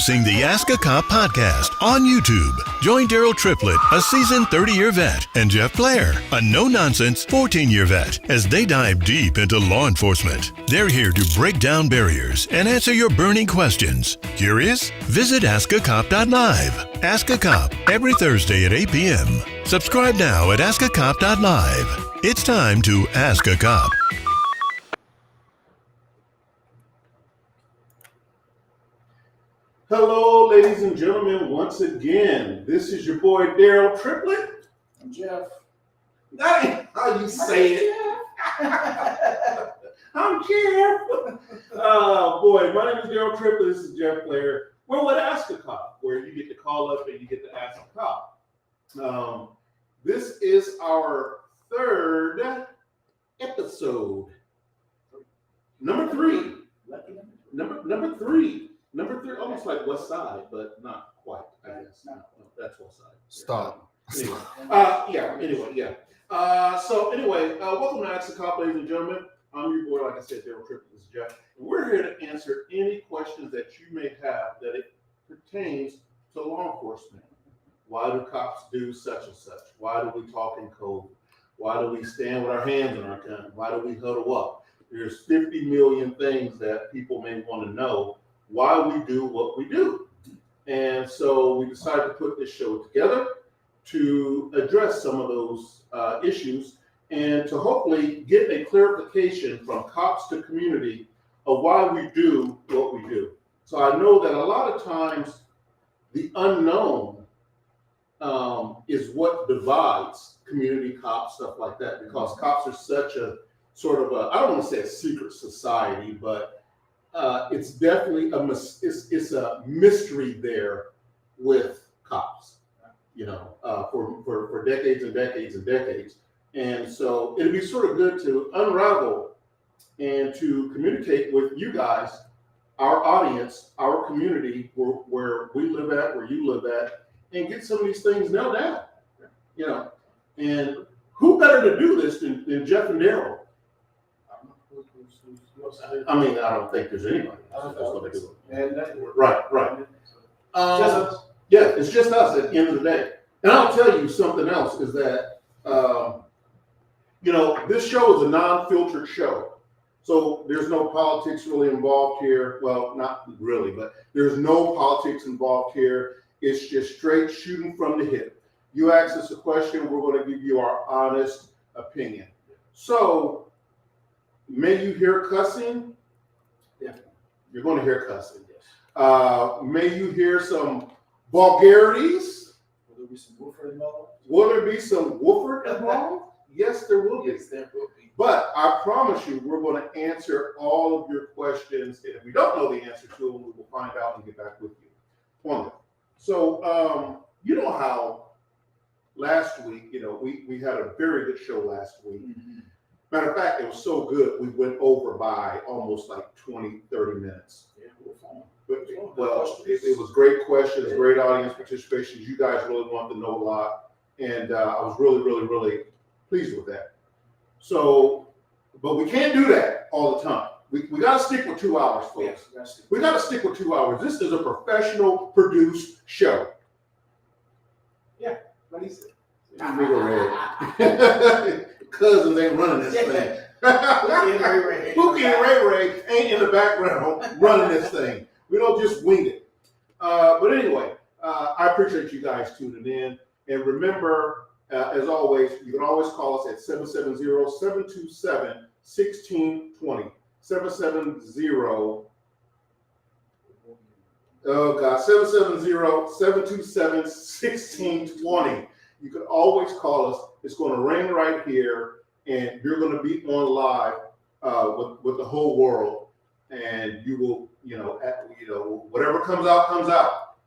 Introducing the Ask a Cop podcast on YouTube. Join Daryl Triplett, a seasoned 30-year vet, and Jeff Blair, a no-nonsense 14-year vet, as they dive deep into law enforcement. They're here to break down barriers and answer your burning questions. Curious? Visit askacop.live. Ask a Cop every Thursday at 8 p.m. Subscribe now at askacop.live. It's time to Ask a Cop. Hello, ladies and gentlemen, once again. This is your boy, Daryl Triplett. I'm Jeff. That ain't how you say it. I'm Jeff. Boy, my name is Daryl Triplett. This is Jeff Blair. We're with Ask a Cop, where you get to call up and you get to ask a cop. This is our third episode. Number three. Number three. Number three, almost like West Side, but not quite, I guess. No, that's West Side. Stop. Anyway, welcome to Ask a Cop, ladies and gentlemen. I'm your boy, like I said, Daryl Triplett. This is Jeff. And we're here to answer any questions that you may have that it pertains to law enforcement. Why do cops do such and such? Why do we talk in code? Why do we stand with our hands on our gun? Why do we huddle up? There's 50 million things that people may want to know why we do what we do. And so we decided to put this show together to address some of those issues and to hopefully get a clarification from cops to community of why we do what we do. So I know that a lot of times the unknown is what divides community cops, stuff like that, because cops are such a sort of a, I don't want to say a secret society, but it's definitely it's a mystery there with cops, for decades and decades and decades. And so it'd be sort of good to unravel and to communicate with you guys, our audience, our community, where we live at, where you live at, and get some of these things nailed down. And who better to do this than Jeff and Daryl? I mean, I don't think there's anybody else that's going to do it. Right. Yeah, it's just us at the end of the day. And I'll tell you something else is that, this show is a non-filtered show. So there's no politics really involved here. Well, not really, but there's no politics involved here. It's just straight shooting from the hip. You ask us a question, we're going to give you our honest opinion. So, may you hear cussing? Yeah. You're going to hear cussing. Yes. May you hear some vulgarities? Will there be some woofer involved? Will there be some woofer involved? Yes, there will be. Yes, there will be. But I promise you, we're going to answer all of your questions. And if we don't know the answer to them, we will find out and get back with you on them. So, you know how last week, we had a very good show last week. Mm-hmm. Matter of fact, it was so good, we went over by almost like 20, 30 minutes. Yeah, it was great questions, great audience participation. You guys really wanted to know a lot. And I was really, really, really pleased with that. So, but we can't do that all the time. We got to stick with 2 hours, folks. Yes, we got to stick with 2 hours. This is a professional produced show. Yeah, what is it? Cousins ain't running this thing. Pookie and Ray ain't in the background running this thing. We don't just wing it. But anyway, I appreciate you guys tuning in. And remember, as always, you can always call us at 770-727-1620. 770-727-1620. You can always call us. It's going to ring right here, and you're going to be on live with the whole world, and you will, whatever comes out, comes out.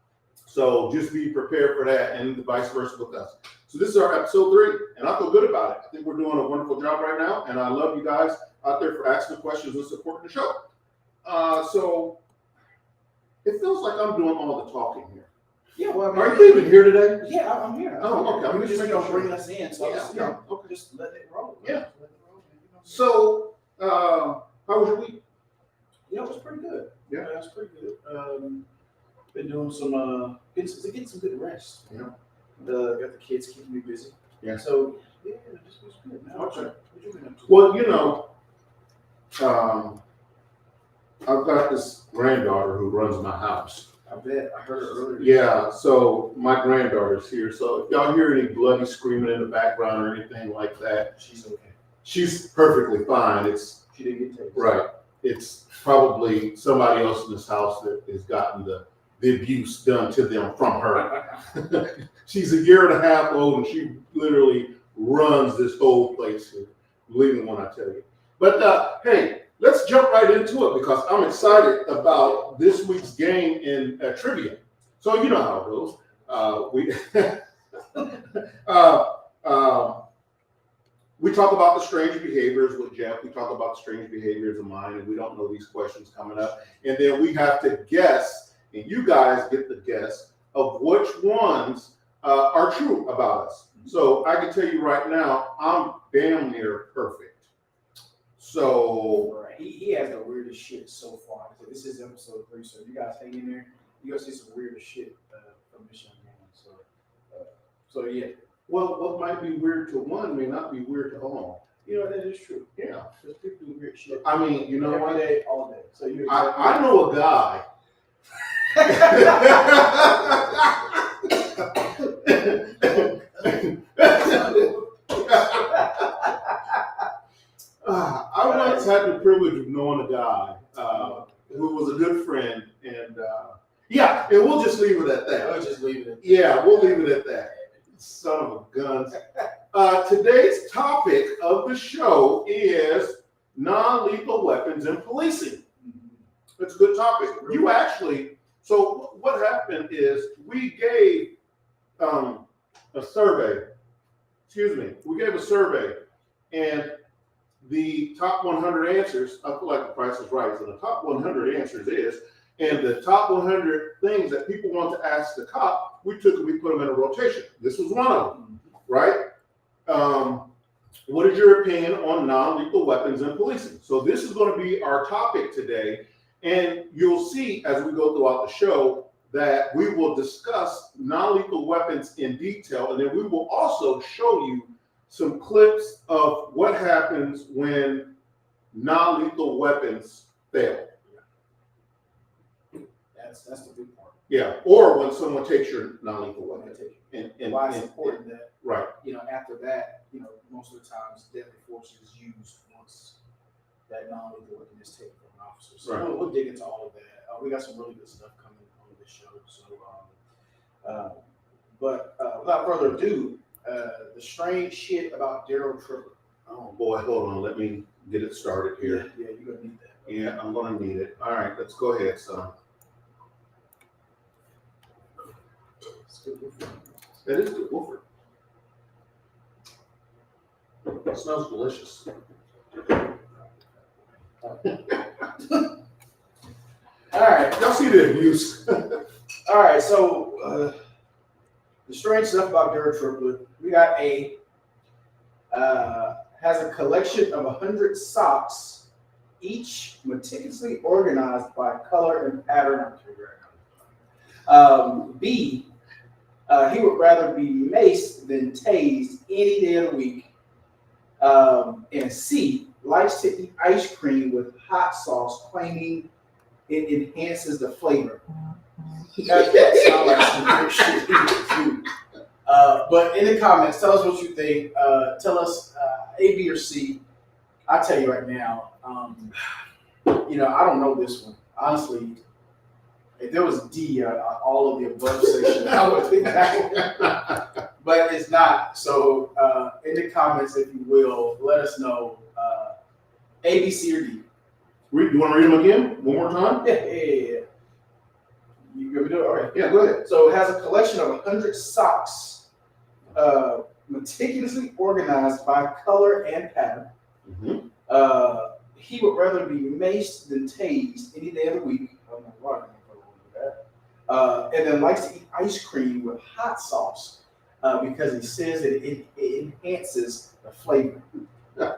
So just be prepared for that, and vice versa with us. So this is our episode 3, and I feel good about it. I think we're doing a wonderful job right now, and I love you guys out there for asking questions and supporting the show. So it feels like I'm doing all the talking here. Yeah, well, are you even here today? Yeah, I'm here. Oh, okay. I'm just bringing us in, so okay. Just let it roll. Yeah. So, how was your week? Yeah, it was pretty good. Yeah, it was pretty good. Been doing some getting some good rest. Yeah. Got the kids keeping me busy. Yeah. So yeah, this was good, man. Okay. What you been up to? Well, I've got this granddaughter who runs my house. I bet I heard it earlier. Yeah, so my granddaughter's here. So if y'all hear any bloody screaming in the background or anything like that, She's okay. she's perfectly fine. She didn't get tased. Right. It's probably somebody else in this house that has gotten the abuse done to them from her. She's a year and a half old and she literally runs this whole place here. Believe me when I tell you. But hey, let's jump right into it because I'm excited about this week's game in trivia. So you know how it goes. We talk about the strange behaviors with Jeff. We talk about strange behaviors of mine, and we don't know these questions coming up. And then we have to guess, and you guys get the guess of which ones are true about us. So I can tell you right now, I'm damn near perfect. So Right. He has the weirdest shit so far. So this is episode 3, so you guys hang in there. You gonna see some weirdest shit from this young man. So yeah. well, what might be weird to one may not be weird to all. You know, that is true. Yeah. There's people do weird shit. I mean, you know every what? day, all day. So you I know a guy. I once had the privilege of knowing a guy who was a good friend, and yeah, and we'll just leave it at that. I'll just leave it. Yeah, we'll leave it at that. Son of a guns. Today's topic of the show is non-lethal weapons in policing. It's a good topic. You actually, so what happened is we gave a survey, we gave a survey, and the top 100 answers, I feel like the Price is Right, so the top 100 answers is, and the top 100 things that people want to ask the cop, we took and we put them in a rotation. This was one of them, right? What is your opinion on non-lethal weapons in policing? So this is going to be our topic today, and you'll see as we go throughout the show that we will discuss non-lethal weapons in detail, and then we will also show you some clips of what happens when non-lethal weapons fail. That's the big part. Yeah, or when someone takes your non-lethal weapon. And why it's important that, right. After that, most of the times deadly force is used once that non-lethal weapon is taken from an officer. So Right. we'll dig into all of that. We got some really good stuff coming on this show. So, but without further ado, the strange shit about Daryl Triplett. Oh boy, hold on, let me get it started here. Yeah, you're gonna need that. Yeah, I'm gonna need it. All right, let's go ahead, son. That is good Wolford. It smells delicious. All right. Y'all see the abuse. All right, so the strange stuff about Daryl Triplett, we got has a collection of 100 socks, each meticulously organized by color and pattern. B, he would rather be maced than tased any day of the week. And C, likes to eat ice cream with hot sauce, claiming it enhances the flavor. That sounds like some weird shit he would do. But in the comments, tell us what you think. Tell us A, B, or C. I'll tell you right now, I don't know this one. Honestly, if there was D, all of the above section, I would think that one. But it's not. So in the comments, if you will, let us know A, B, C, or D. You want to read them again? One more time? Yeah. You gonna do it? All right. Yeah, go ahead. So it has a collection of 100 socks, meticulously organized by color and pattern. Mm-hmm. He would rather be maced than tased any day of the week. I don't know why I'm gonna do that. And then likes to eat ice cream with hot sauce because he says that it enhances the flavor.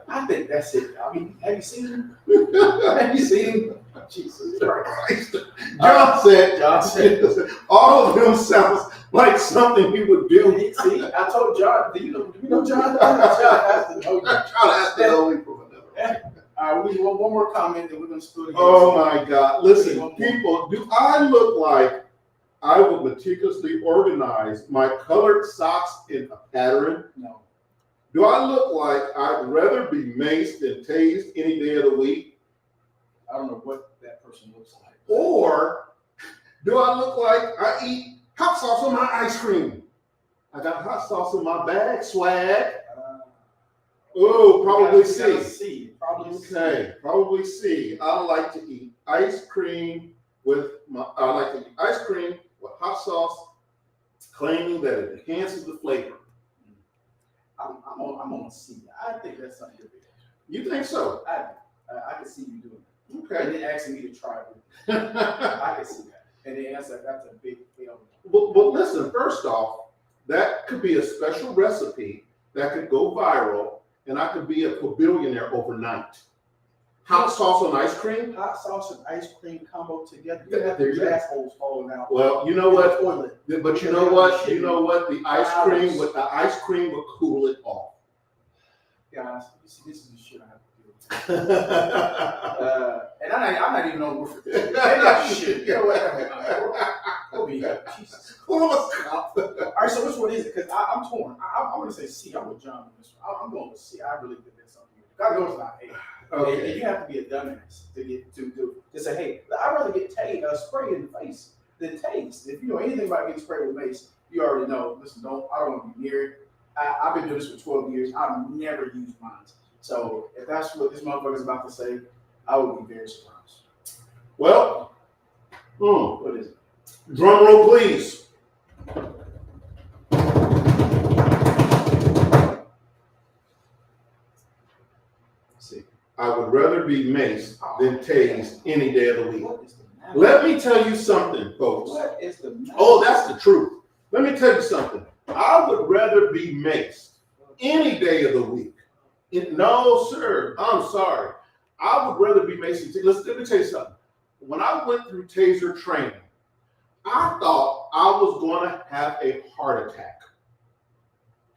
I think that's it. I mean, have you seen him? Have you seen him? Jesus Christ. John said, all of them sounds like something he would do. See, I told John, do you know John? John has to know. I'm trying to ask that only from another. All right, we want one more comment, then we're going to split it. Oh my God. Listen, people, do I look like I would meticulously organize my colored socks in a pattern? No. Do I look like I'd rather be maced than tased any day of the week? I don't know what that person looks like. Or do I look like I eat hot sauce on my ice cream? I got hot sauce in my bag, swag. Oh, probably C. Okay, probably C. I like to eat ice cream with hot sauce, claiming that it enhances the flavor. I'm on C. I think that's something to do. You think so? I can see you doing it. Okay. And then asking me to try it. I can see that. And then that's a big fail. But listen, first off, that could be a special recipe that could go viral, and I could be a billionaire overnight. Hot sauce on ice cream? Hot sauce and ice cream combo together. Yeah, there you go. Assholes falling out. Well, you know what? Toilet. But you know what? You know what? The ice cream would cool it off. Guys, this is the shit I have to deal with. And I'm not even on roof. Maybe I should. You know what? Jesus. All right, so which one is it? Because I'm torn. I'm going to say C. I'm with John on this one. I'm going with C. I really think that's something. God knows not A. Okay. And you have to be a dumbass to get to say, hey, I'd rather get sprayed in the face than tased. If you know anything about getting sprayed with mace, you already know. Listen, I don't want to be near it. I've been doing this for 12 years. I've never used mine. So if that's what this motherfucker is about to say, I would be very surprised. Well, what is it? Drum roll, please. See, I would rather be maced than tased any day of the week. Let me tell you something, folks. What is the matter? Oh, that's the truth. Let me tell you something. I would rather be maced any day of the week. No, sir. I'm sorry. I would rather be maced. Let me tell you something. When I went through taser training, I thought I was going to have a heart attack.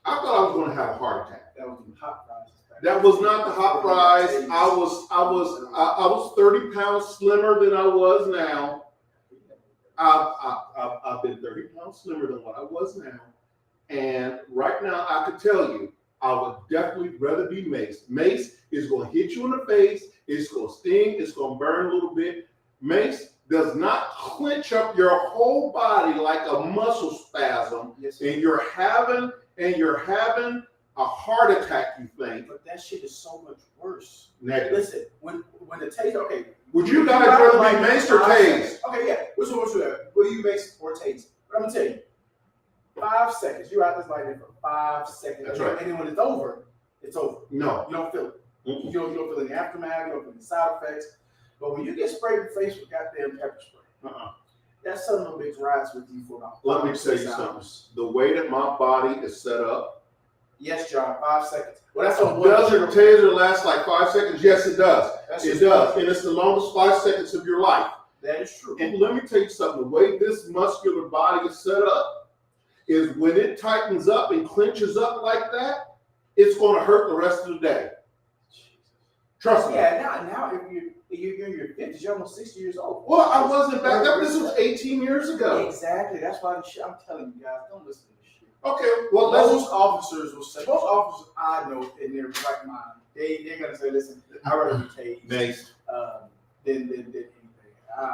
That was the hot fries. That was not the hot fries. I was 30 pounds slimmer than I was now. I've been 30 pounds slimmer than what I was now. And right now, I can tell you, I would definitely rather be maced. Mace is going to hit you in the face. It's going to sting. It's going to burn a little bit. Mace does not clench up your whole body like a muscle spasm. Yes, and you're having a heart attack, you think. But that shit is so much worse. Negative. Listen, when the taser, okay. Would you guys rather be maced or tased? Okay, yeah. Which one would you have? What do you mace or tase? But I'm going to tell you. 5 seconds. You're out this light for 5 seconds. That's right. And then when it's over, it's over. No. You don't feel it. Mm-hmm. You don't feel any aftermath. You don't feel any side effects. But when you get sprayed in the face with goddamn pepper spray, that son of a bitch rides with you for about 5 Let me tell you something. The way that my body is set up. Yes, John, 5 seconds. Well, that's on does your taser last like 5 seconds? Yes, it does. It does. And it's the longest 5 seconds of your life. That is true. And let me tell you something. The way this muscular body is set up is when it tightens up and clenches up like that, it's going to hurt the rest of the day. Trust me. Yeah, now if you're in your 50s, you're almost 60 years old. Well, I wasn't back then. This was 18 years ago. Exactly. That's why the shit, I'm telling you guys, don't listen to this shit. Okay, well, most officers will say, most officers I know in their right mind, they're going to say, listen, I'd rather be tased maced than anything.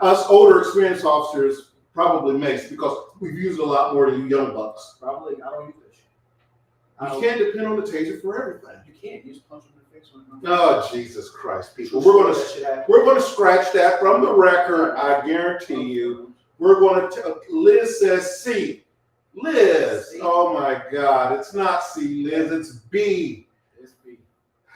Us older, experienced officers probably maced because we've used a lot more than you young bucks. Probably, I don't use that shit. You can't depend on the taser for everything. You can't. You just punch them in the face. Oh, Jesus Christ, people. We're going to scratch that from the record. I guarantee you. We're going to, Liz says C. Liz, C. Oh my God. It's not C, Liz. It's B. It's B.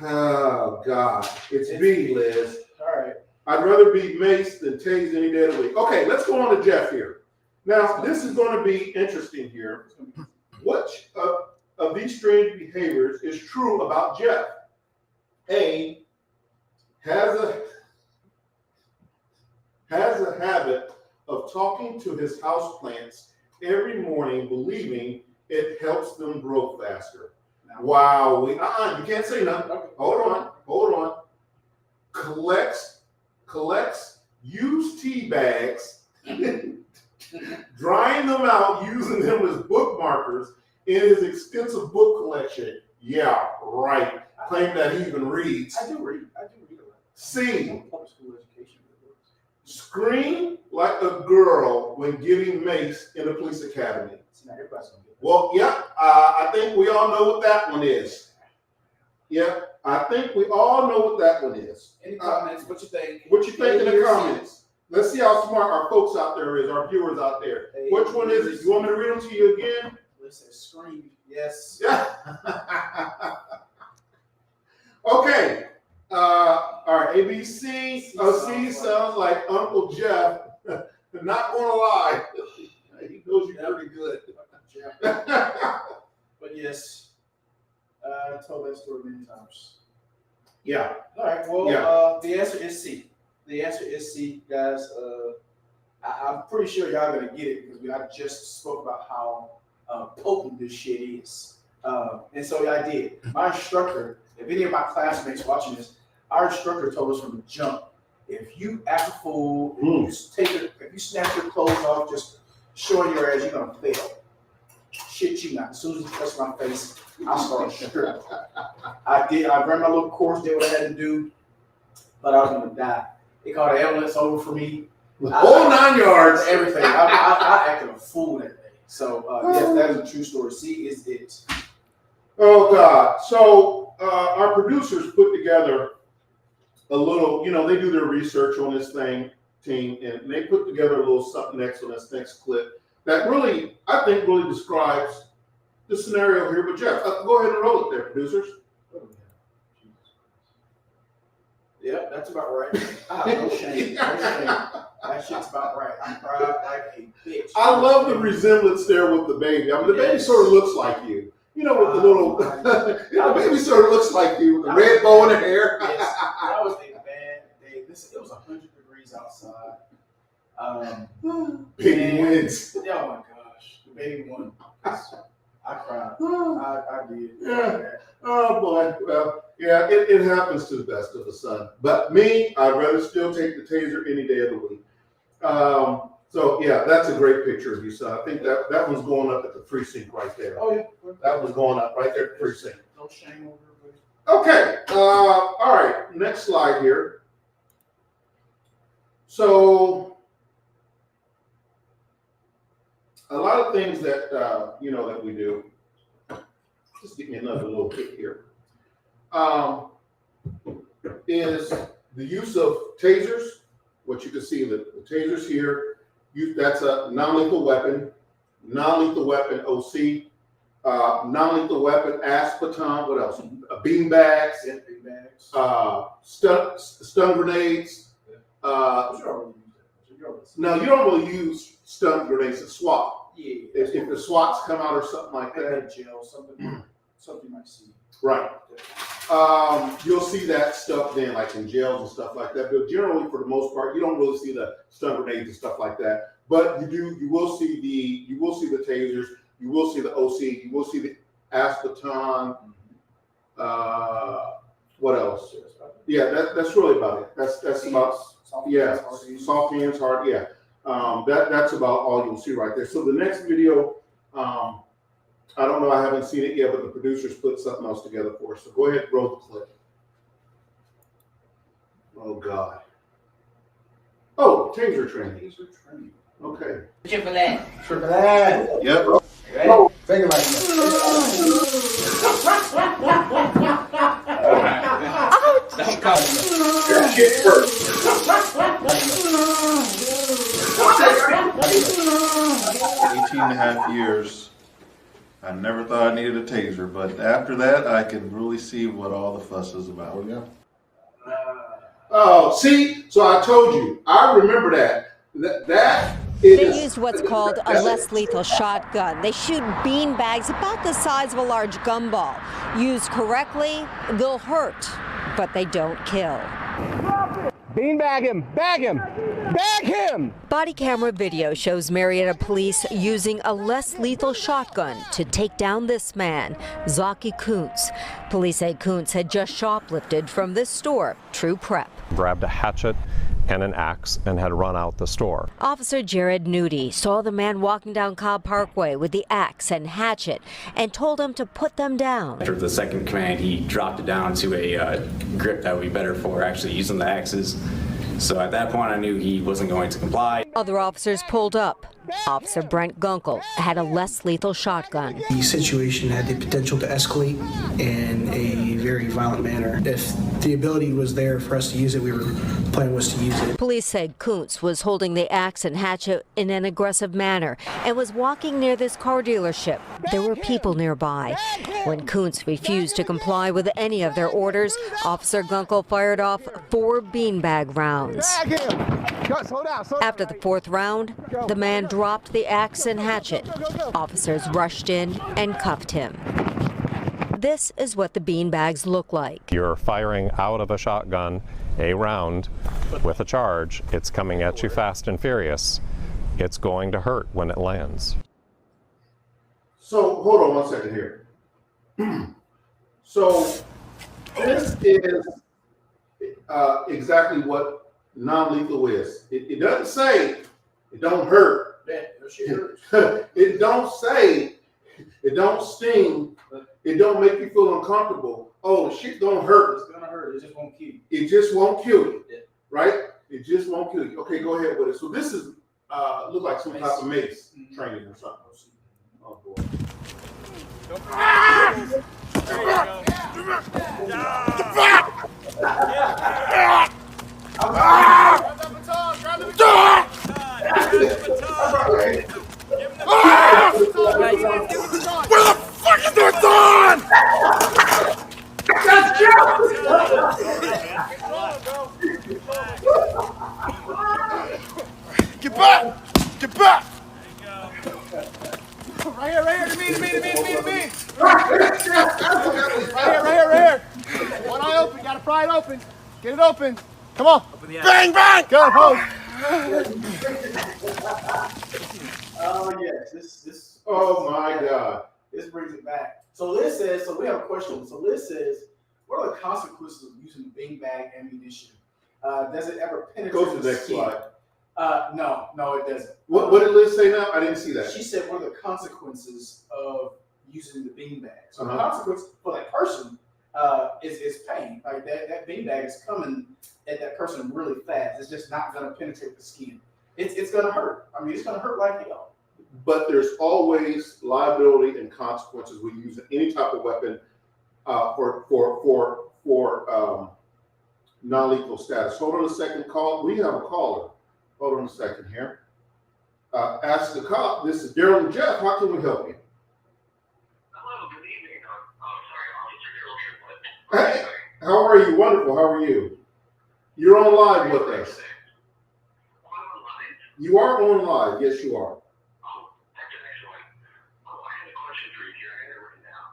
Oh, God. It's B, Liz. All right. I'd rather be maced than tased any day of the week. Okay, let's go on to Jeff here. Now, this is going to be interesting here. Which of these strange behaviors is true about Jeff? A, has has a habit of talking to his houseplants every morning, believing it helps them grow faster. Wow, you can't say nothing. Hold on. Collects used tea bags, drying them out, using them as bookmarkers in his extensive book collection. Yeah, right. Claim that he even reads. I do read a lot. C. Public school education. Scream like a girl when getting maced in a police academy. Well, yeah, I think we all know what that one is. Yeah, I think we all know what that one is. Any comments? What you think? What you think in the comments? Let's see how smart our folks out there is, our viewers out there. Which one is it? You want me to read them to you again? Listen, scream. Yes. Yeah. Okay. All right. ABC. C sounds like Uncle Jeff. Not gonna lie. He knows you pretty good. But yes, I told that story many times. Yeah. All right. Well, the answer is C. The answer is C, guys. I'm pretty sure y'all gonna get it because I just spoke about how potent this shit is. And so I did. My instructor, if any of my classmates watching this, our instructor told us from the jump, if you act a fool, if you snatch your clothes off, just showing your ass, you're gonna fail. Shit you not. As soon as he touched my face, I started stripping. I ran my little course, did what I had to do, but I was gonna die. They called an ambulance over for me. Whole 9 yards. Everything. I acted a fool that day. So yes, that is a true story. C is it. Oh God. So our producers put together a little, they do their research on this team, and they put together a little something next on this next clip that really, I think, really describes the scenario here. But Jeff, go ahead and roll it there, producers. Yep, that's about right. No shame. That shit's about right. I'm proud like a bitch. I love the resemblance there with the baby. I mean, the baby sort of looks like you. With the little, the baby sort of looks like you with the red bow in the hair. Yes, that was a bad day. Listen, it was 100 degrees outside. Baby wins. Oh my gosh, the baby won. I cried. I did. Yeah. Oh boy. Well, yeah, it happens to the best of us, son. But me, I'd rather still take the taser any day of the week. So yeah, that's a great picture of you, son. I think that one's going up at the precinct right there. Oh yeah. That was going up right there at the precinct. No shame over it. Okay. All right. Next slide here. So a lot of things that that we do. Just give me another little kick here. Is the use of tasers. What you can see, the tasers here. That's a non-lethal weapon. Non-lethal weapon OC. Non-lethal weapon baton. What else? Bean bags. Yeah, bean bags. Stun grenades. No, you don't really use stun grenades to swat. Yeah. If the SWATs come out or something like that. Jail, something might see. Right. You'll see that stuff then, like in jails and stuff like that. But generally, for the most part, you don't really see the stun grenades and stuff like that. But you will see the tasers, you will see the OC, you will see the baton. What else? Yeah, that's really about it. That's about soft hands, hard. Yeah. That's about all you'll see right there. So the next video, I don't know, I haven't seen it yet, but the producers put something else together for us. So go ahead and roll the clip. Oh God. Oh, taser training. Okay. Triple A. Triple A. Yep. Ready? Oh. Finger like that. Don't call me. Your shit first. 18 and a half years. I never thought I needed a taser, but after that, I can really see what all the fuss is about. Oh, yeah. Oh, see? So I told you. I remember that. That is. They used what's called a less lethal shotgun. They shoot bean bags about the size of a large gumball. Used correctly, they'll hurt, but they don't kill. Beanbag him! Bag him! Bag him! Body camera video shows Marietta police using a less lethal shotgun to take down this man, Zaki Kuntz. Police say Kuntz had just shoplifted from this store, True Prep. Grabbed a hatchet and an axe and had run out the store. Officer Jared Nudie saw the man walking down Cobb Parkway with the axe and hatchet and told him to put them down. After the second command, he dropped it down to a grip that would be better for actually using the axes. So at that point, I knew he wasn't going to comply. Other officers pulled up. Officer Brent Gunkel had a less lethal shotgun. The situation had the potential to escalate in a very violent manner. If the ability was there for us to use it, plan was to use it. Police said Kuntz was holding the axe and hatchet in an aggressive manner and was walking near this car dealership. There were people nearby. When Kuntz refused to comply with any of their orders, Officer Gunkel fired off 4 beanbag rounds. After the 4th round, the man dropped the axe and hatchet. Officers rushed in and cuffed him. This is what the beanbags look like. You're firing out of a shotgun a round with a charge. It's coming at you fast and furious. It's going to hurt when it lands. So hold on one second here. So this is exactly what non-lethal is. It doesn't say it don't hurt. It don't say it don't sting. It don't make you feel uncomfortable. Oh, the shit don't hurt. It's gonna hurt. It just won't kill you. It just won't kill you, right? It just won't kill you. Okay, go ahead with it. So this is look like some type of mace training or something. Oh boy. Where the fuck is the baton? That's Get back! Get back! Right here, to me. Right here. One eye open, gotta pry it open. Get it open. Come on. Bang, bang! Good, hold. Oh yes, this. Oh my God. This brings it back. So Liz says. So we have a question. So Liz says, "What are the consequences of using beanbag ammunition? Does it ever penetrate Go to the the next skin?" slide. No, it doesn't. What did Liz say now? I didn't see that. She said, "What are the consequences of using the beanbag?" So the Uh-huh. consequence for that person is pain. Like that beanbag is coming at that person really fast. It's just not going to penetrate the skin. It's going to hurt. I mean, it's going to hurt like hell. But there's always liability and consequences when you use any type of weapon for non-lethal status. Hold on a second, call. We have a caller. Hold on a second here. Ask the cop. This is Daryl and Jeff. How can we help you? Hello, good evening. Sorry, Officer Daryl Triplett. Hey, how are you? Wonderful. How are you? You're on live with us. I'm on live. You are on live. Yes, you are. Oh, that's excellent. Oh, I had a question for you here. I had it written down.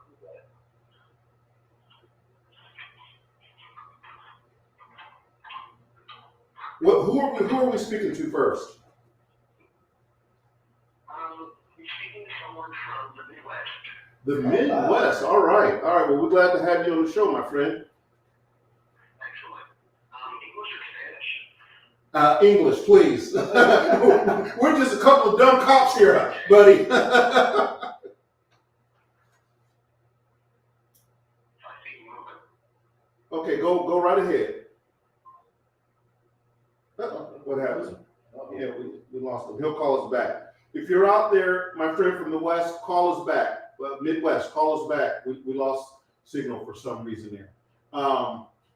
Who are we speaking to first? You're speaking to someone from the Midwest. The Midwest. All right. Well, we're glad to have you on the show, my friend. Excellent. English or Spanish? English, please. We're just a couple of dumb cops here, buddy. Okay, go right ahead. What happened? Yeah, we lost him. He'll call us back. If you're out there, my friend from the West, call us back. Midwest, call us back. We lost signal for some reason there.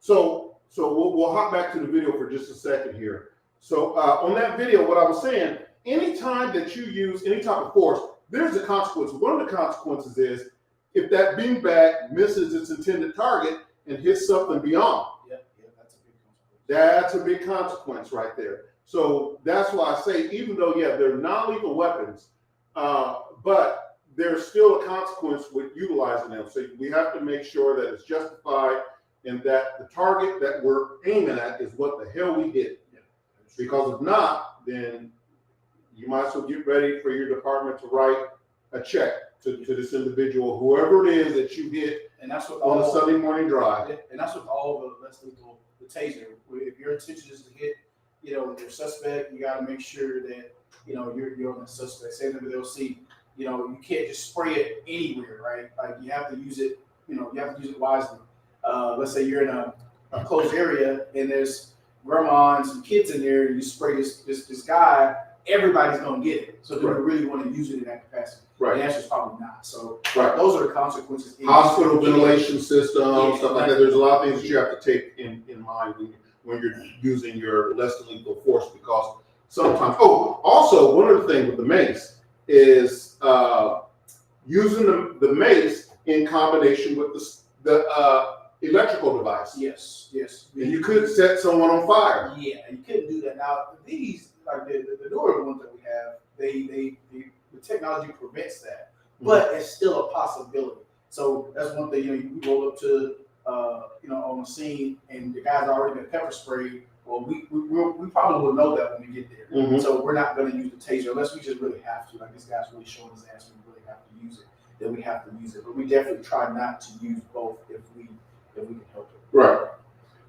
So we'll hop back to the video for just a second here. So on that video, what I was saying, anytime that you use any type of force, there's a consequence. One of the consequences is if that beanbag misses its intended target and hits something beyond. That's a big consequence right there. So that's why I say, even though, they're non-lethal weapons, but there's still a consequence with utilizing them. So we have to make sure that it's justified and that the target that we're aiming at is what the hell we hit. Because if not, then you might as well get ready for your department to write a check to this individual, whoever it is that you hit, and that's what on a Sunday morning drive. And that's what all the less lethal, the taser. If your intention is to hit, your suspect, you got to make sure that you're on the suspect. Same thing with LC. You can't just spray it anywhere, right? Like you have to use it. You have to use it wisely. Let's say you're in a closed area and there's grandma and some kids in there, and you spray this guy. Everybody's gonna get it. So do we really want to use it in that capacity? Right. The answer is probably not. So those are the consequences. Hospital ventilation systems, stuff like that. There's a lot of things that you have to take in mind when you're using your less than lethal force, because sometimes. Oh, also one of the things with the mace is using the mace in combination with the electrical device. Yes. And you could set someone on fire. Yeah, you couldn't do that. Now these, like the newer ones that we have, the technology prevents that, but it's still a possibility. So that's one thing. You roll up to on the scene and the guy's already been pepper sprayed. Well, we probably will know that when we get there. Mm-hmm. So we're not going to use the taser unless we just really have to. Like this guy's really showing his ass, we really have to use it. Then we have to use it. But we definitely try not to use both if we can help it. Right.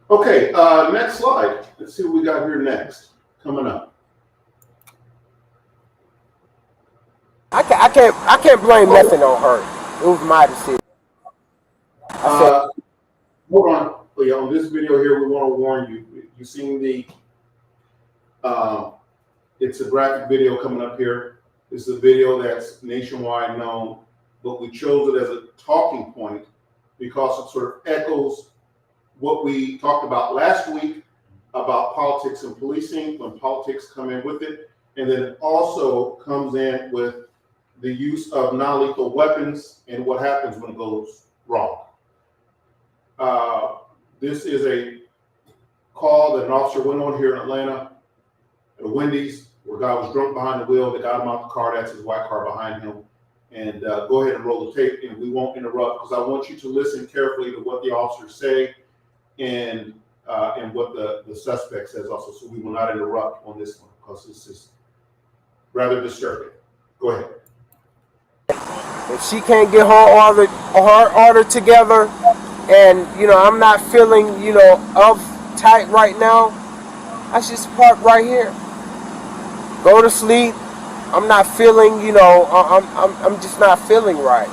Okay. Next slide. Let's see what we got here next. Coming up. I can't blame nothing on her. It was my decision. Hold on. Oh, yeah, on this video here, we want to warn you. You seen it's a graphic video coming up here. It's a video that's nationwide known, but we chose it as a talking point because it sort of echoes what we talked about last week about politics and policing, when politics come in with it. And then it also comes in with the use of non-lethal weapons and what happens when it goes wrong. This is a call that an officer went on here in Atlanta at a Wendy's, where a guy was drunk behind the wheel. They got him out the car. That's his white car behind him. And go ahead and roll the tape, and we won't interrupt because I want you to listen carefully to what the officers say and what the suspect says also. So we will not interrupt on this one because this is rather disturbing. Go ahead. If she can't get her order together, and I'm not feeling uptight right now, I should just park right here. Go to sleep. I'm not feeling, I'm just not feeling right.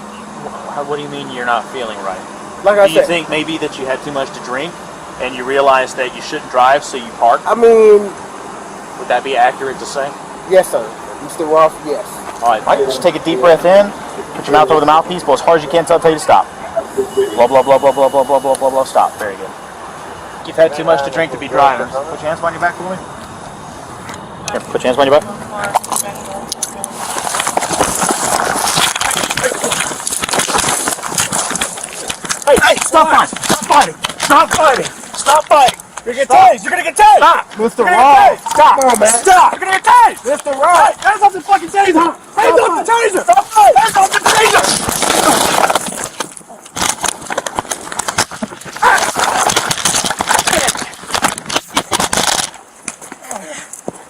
What do you mean you're not feeling right? Like I said, do you think maybe that you had too much to drink and you realized that you shouldn't drive, so you parked? I mean, would that be accurate to say? Yes, sir. Mr. Ruff, yes. All right, Mike, just take a deep breath in, put your mouth over the mouthpiece, blow as hard as you can until I tell you to stop. Blah, blah, blah, blah, blah, blah, blah, blah, blah, blah, stop. Very good. You've had too much to drink to be driving. Put your hands behind your back for me. Here, put your hands behind your back. Hey, stop fighting! Stop fighting! Stop fighting! Stop fighting! You're gonna get tased! You're gonna get tased! Stop! Mr. Ross! Stop! Come on, man! Stop! You're gonna get tased! Mr. Ross! Hey, hands off the fucking taser! Hands off the taser! Stop fighting! Hands off the taser!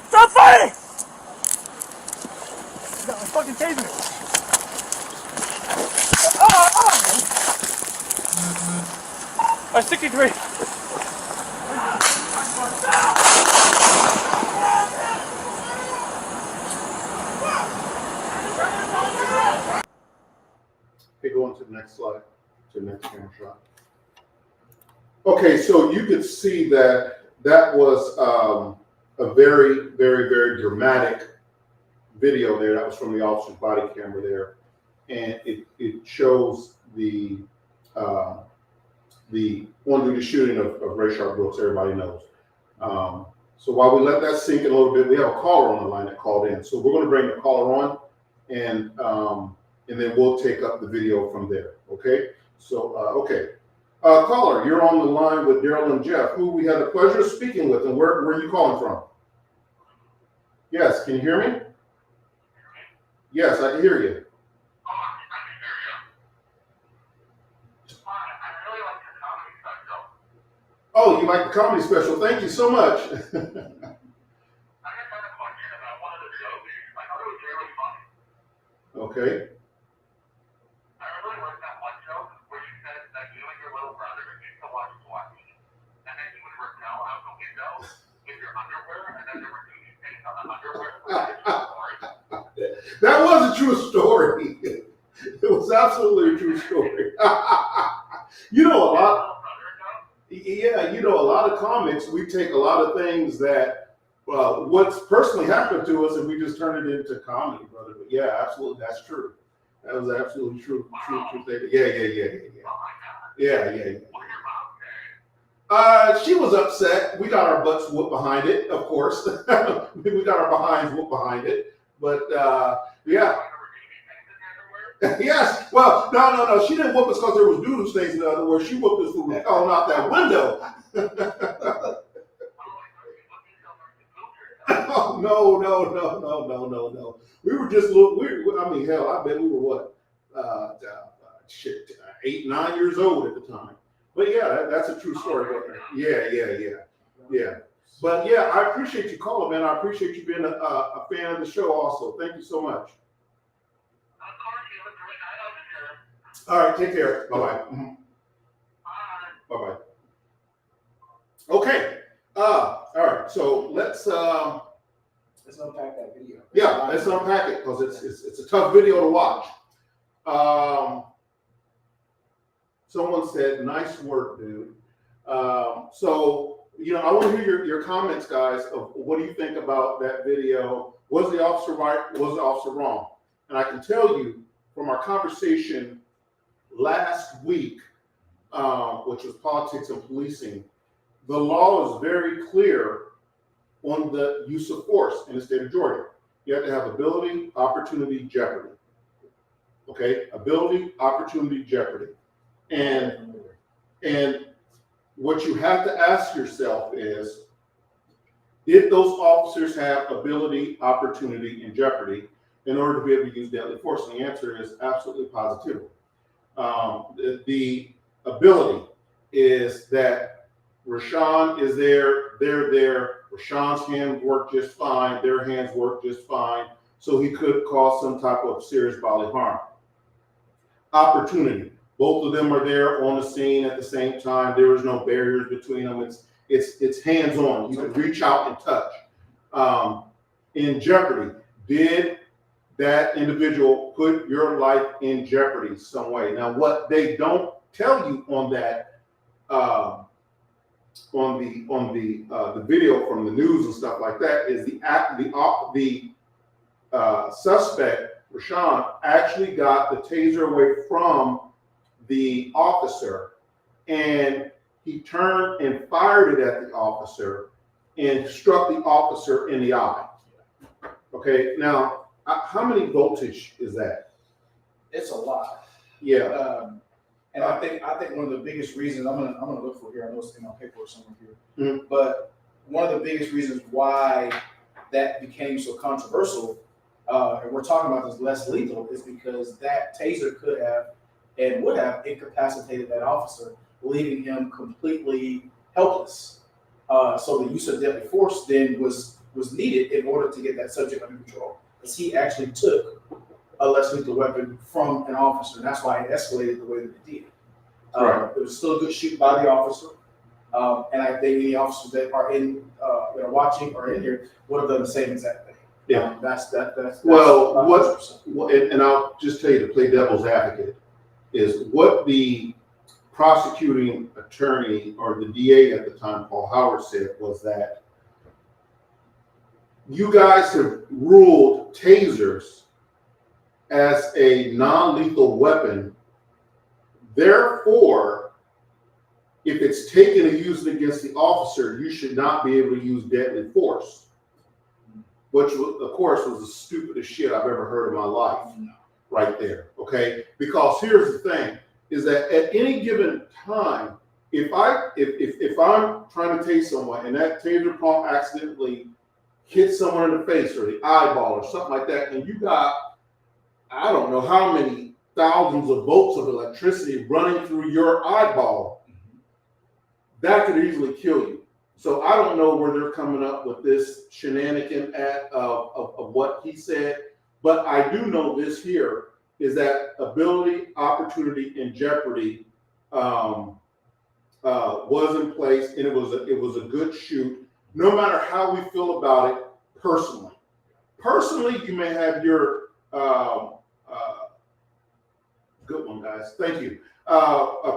Stop fighting! You got my fucking taser! Oh, 63. Okay, go on to the next slide, to the next camera shot. Okay, so you could see that was a very, very, very dramatic video there. That was from the officer's body camera there. And it shows the on-duty shooting of Ray Sharp Brooks, everybody knows. So while we let that sink in a little bit, we have a caller on the line that called in. So we're going to bring the caller on, and then we'll take up the video from there, okay? So, okay. Caller, you're on the line with Daryl and Jeff, who we had the pleasure of speaking with, and where are you calling from? Yes, can you hear me? Yes, I can hear you. like the comedy special. Thank you so much. I just had a question about one of the jokes. I thought it was really funny. Okay. I really liked that one joke where you said that you and your little brother used to watch Flash. And then you would repel out the window with your underwear, and then there were toothpaste on the underwear. That was a true story. It was absolutely a true story. You know, a lot. Yeah, you know, a lot of comics, we take a lot of things that what's personally happened to us, and we just turn it into comedy, brother. But yeah, absolutely, that's true. That was absolutely true. True thing. Yeah. She was upset. We got our butts whooped behind it, of course. We got our behinds whooped behind it. But yeah. Yes. Well, no. She didn't whoop us because there was doodle stains in the other words. She whooped us for calling out that window. Oh, no. We were just I mean, hell, I bet we were what? 8, 9 years old at the time. But yeah, that's a true story. Yeah. But yeah, I appreciate you calling, man. I appreciate you being a fan of the show also. Thank you so much. All right, take care. Bye-bye. Mm-hmm. Bye-bye. Okay. All right. So let's unpack that video. Yeah, let's unpack it because it's a tough video to watch. Someone said, "Nice work, dude." So I want to hear your comments, guys. Of what do you think about that video? Was the officer right? Was the officer wrong? And I can tell you from our conversation last week, which was politics and policing, the law is very clear on the use of force in the state of Georgia. You have to have ability, opportunity, jeopardy. Okay, ability, opportunity, jeopardy. And what you have to ask yourself is, did those officers have ability, opportunity, and jeopardy in order to be able to use deadly force? And the answer is absolutely positive. The ability is that Rashawn is there, they're there. Rashawn's hands work just fine, their hands work just fine, so he could cause some type of serious bodily harm. Opportunity. Both of them are there on the scene at the same time. There is no barriers between them. It's hands-on. You can reach out and touch. In jeopardy, did that individual put your life in jeopardy some way? Now, what they don't tell you on that, on the video from the news and stuff like that, is the suspect, Rashawn, actually got the taser away from the officer, and he turned and fired it at the officer and struck the officer in the eye. Okay, now how many voltage is that? It's a lot. Yeah. And I think one of the biggest reasons, I'm gonna look for here. I know it's in my paperwork somewhere here. Mm-hmm. But one of the biggest reasons why that became so controversial, and we're talking about this less lethal, is because that taser could have and would have incapacitated that officer, leaving him completely helpless. So the use of deadly force then was needed in order to get that subject under control, because he actually took a less lethal weapon from an officer, and that's why it escalated the way that it did. Right. It was still a good shoot by the officer, and I think any officers that are watching or in here would have done the same exact thing. Yeah, that's well. And I'll just tell you, to play devil's advocate, is what the prosecuting attorney or the DA at the time, Paul Howard, said was that you guys have ruled tasers as a non-lethal weapon. Therefore, if it's taken and used against the officer, you should not be able to use deadly force, which, of course, was the stupidest shit I've ever heard in my life. Right there, okay? Because here's the thing: is that at any given time, if I'm trying to tase someone and that taser pump accidentally hits someone in the face or the eyeball or something like that, and you got, I don't know how many thousands of volts of electricity running through your eyeball, that could easily kill you. So I don't know where they're coming up with this shenanigan of what he said, but I do know this here is that ability, opportunity, and jeopardy was in place, and it was a good shoot. No matter how we feel about it personally. Personally, you may have your good one, guys. Thank you.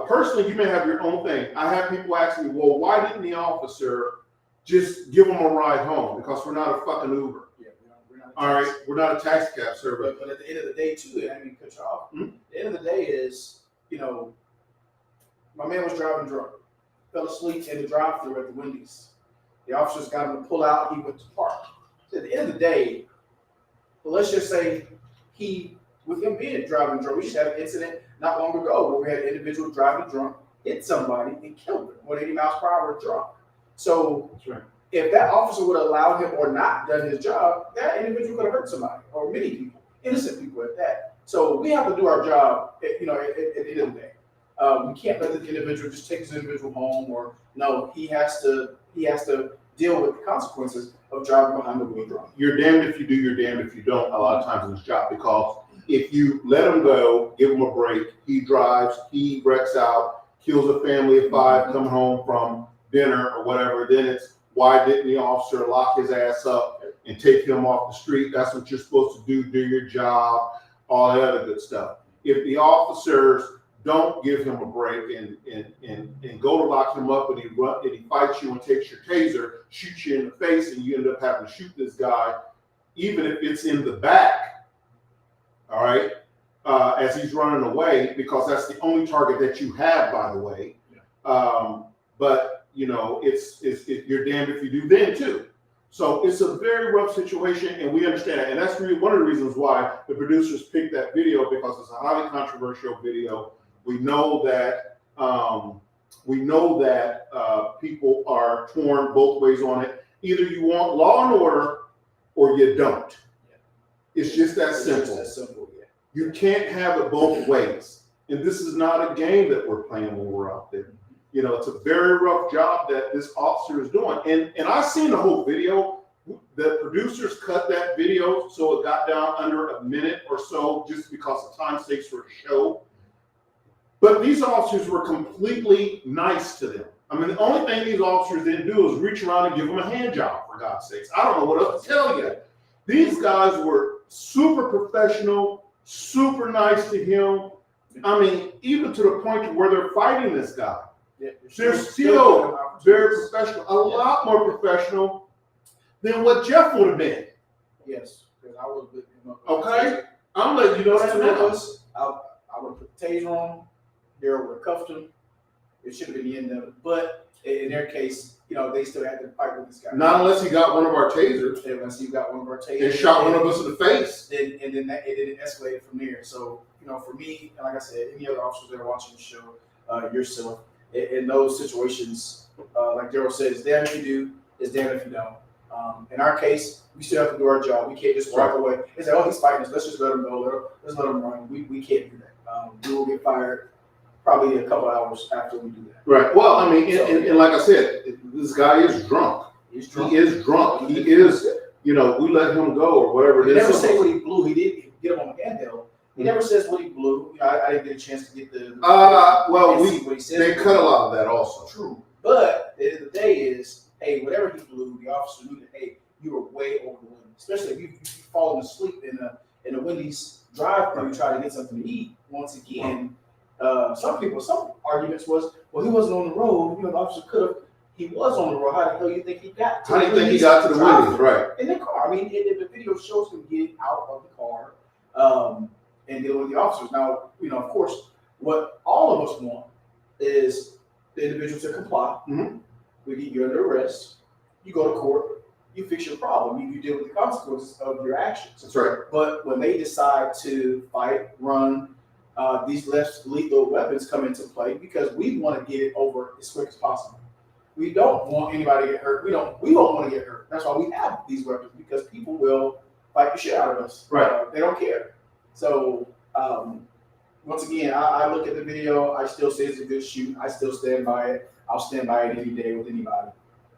Personally, you may have your own thing. I have people ask me, well, why didn't the officer just give them a ride home? Because we're not a fucking Uber. Yeah, we're not. All right, we're not a taxi cab service. But at the end of the day, too, I mean, cut you off. Hmm? The end of the day is, my man was driving drunk, fell asleep in the drive-thru at the Wendy's. The officers got him to pull out. He went to park. So at the end of the day, let's just say with him being driving drunk, we just had an incident not long ago where we had an individual driving drunk, hit somebody, and killed him, 180 miles per hour drunk. So that's right. If that officer would have allowed him or not done his job, that individual could have hurt somebody, or many people, innocent people at that. So we have to do our job, at the end of the day. We can't let the individual just take his individual home, or no, he has to deal with the consequences of driving behind the wheel drunk. You're damned if you do, you're damned if you don't, a lot of times in this job, because if you let him go, give him a break, he drives, he wrecks out, kills a family of 5 coming home from dinner or whatever, then it's, why didn't the officer lock his ass up and take him off the street? That's what you're supposed to do your job, all that other good stuff. If the officers don't give him a break and go to lock him up and he fights you and takes your taser, shoots you in the face, and you end up having to shoot this guy, even if it's in the back, all right, as he's running away, because that's the only target that you have, by the way. But you're damned if you do then too. So it's a very rough situation, and we understand that. And that's really one of the reasons why the producers picked that video, because it's a highly controversial video. We know that people are torn both ways on it. Either you want law and order or you don't. It's just that simple. You can't have it both ways. And this is not a game that we're playing when we're out there. It's a very rough job that this officer is doing. And I've seen the whole video. The producers cut that video so it got down under a minute or so, just because of time stakes for the show. But these officers were completely nice to them. I mean, the only thing these officers didn't do is reach around and give them a hand job, for God's sakes. I don't know what else to tell you. These guys were super professional, super nice to him. I mean, even to the point to where they're fighting this guy. Yeah, they're still very professional, a lot more professional than what Jeff would have been. Yes, because I would have been him up. Okay? I'm letting you know that now. I would have put the taser on him. Daryl would have cuffed him. It should have been the end of it. But in their case, they still had to fight with this guy. Not unless he got one of our tasers. Unless he got one of our tasers. And shot one of us in the face. Then it escalated from there. So, for me, like I said, any other officers that are watching the show, yourself, in those situations, like Daryl said, it's damn if you do, it's damn if you don't. In our case, we still have to do our job. We can't just walk away and say, oh, he's fighting us. Let's just let him go. Let's let him run. We can't do that. We will get fired probably a couple hours after we do that. Right. Well, I mean, and like I said, this guy is drunk. He's drunk. He is drunk. He is, we let him go or whatever it is. He never say what he blew. He did get him on the handheld. He never says what he blew. I didn't get a chance to get the. They cut a lot of that also. True. But at the end of the day is, hey, whatever he blew, the officer knew that, hey, you were way over the limit. Especially if you've fallen asleep in a Wendy's drive-thru, try to get something to eat. Once again, some arguments was, well, he wasn't on the road. The officer could have. He was on the road. How the hell you think he got to? How do you think he got to the Wendy's? Right. In the car. I mean, the video shows him getting out of the car. And dealing with the officers. Now, of course, what all of us want is the individual to comply. Mm-hmm. We get you under arrest. You go to court. You fix your problem. You deal with the consequences of your actions. That's right. But when they decide to fight, run, these less lethal weapons come into play because we want to get it over as quick as possible. We don't want anybody to get hurt. We don't want to get hurt. That's why we have these weapons, because people will fight the shit out of us. Right. They don't care. So Once again, I look at the video. I still say it's a good shoot. I still stand by it. I'll stand by it any day with anybody.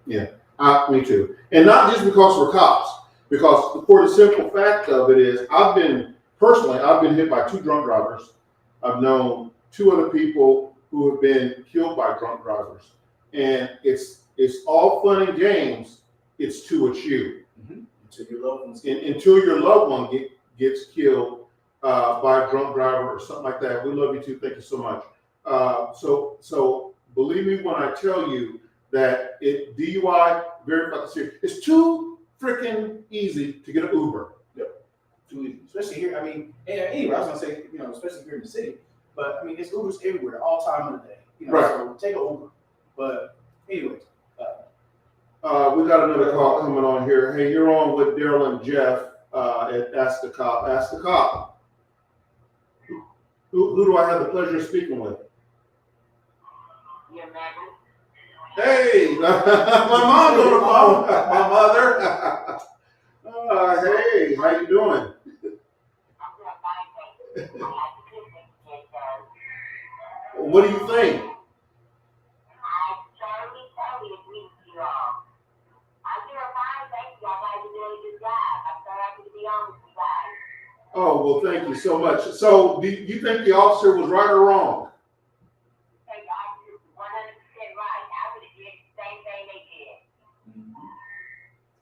Yeah, me too. And not just because we're cops, because for the simple fact of it is, I've been hit by 2 drunk drivers. I've known 2 other people who have been killed by drunk drivers. And it's all fun and games. It's you. Mm-hmm. Until your loved one gets killed by a drunk driver or something like that. We love you too. Thank you so much. So believe me when I tell you that DUI, very fucking serious. It's too freaking easy to get an Uber. Yep. Too easy. Especially here. I mean, anyway, I was gonna say, especially here in the city. But I mean, it's Ubers everywhere, all time of the day. Right. So take an Uber. But anyways. We got another call coming on here. Hey, you're on with Daryl and Jeff at Ask the Cop. Ask the Cop. Who do I have the pleasure of speaking with? Yeah, man. Hey, my mom's on the phone. My mother. Hey, how you doing? What do you think? Oh, well, thank you so much. So, do you think the officer was right or wrong?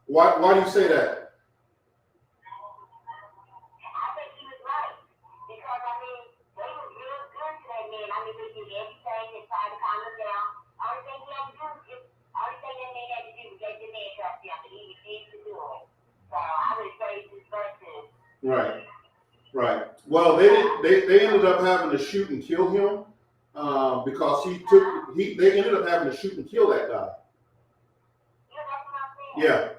Why do you say that? Right. Well, they ended up having to shoot and kill him because they ended up having to shoot and kill that guy. Yeah.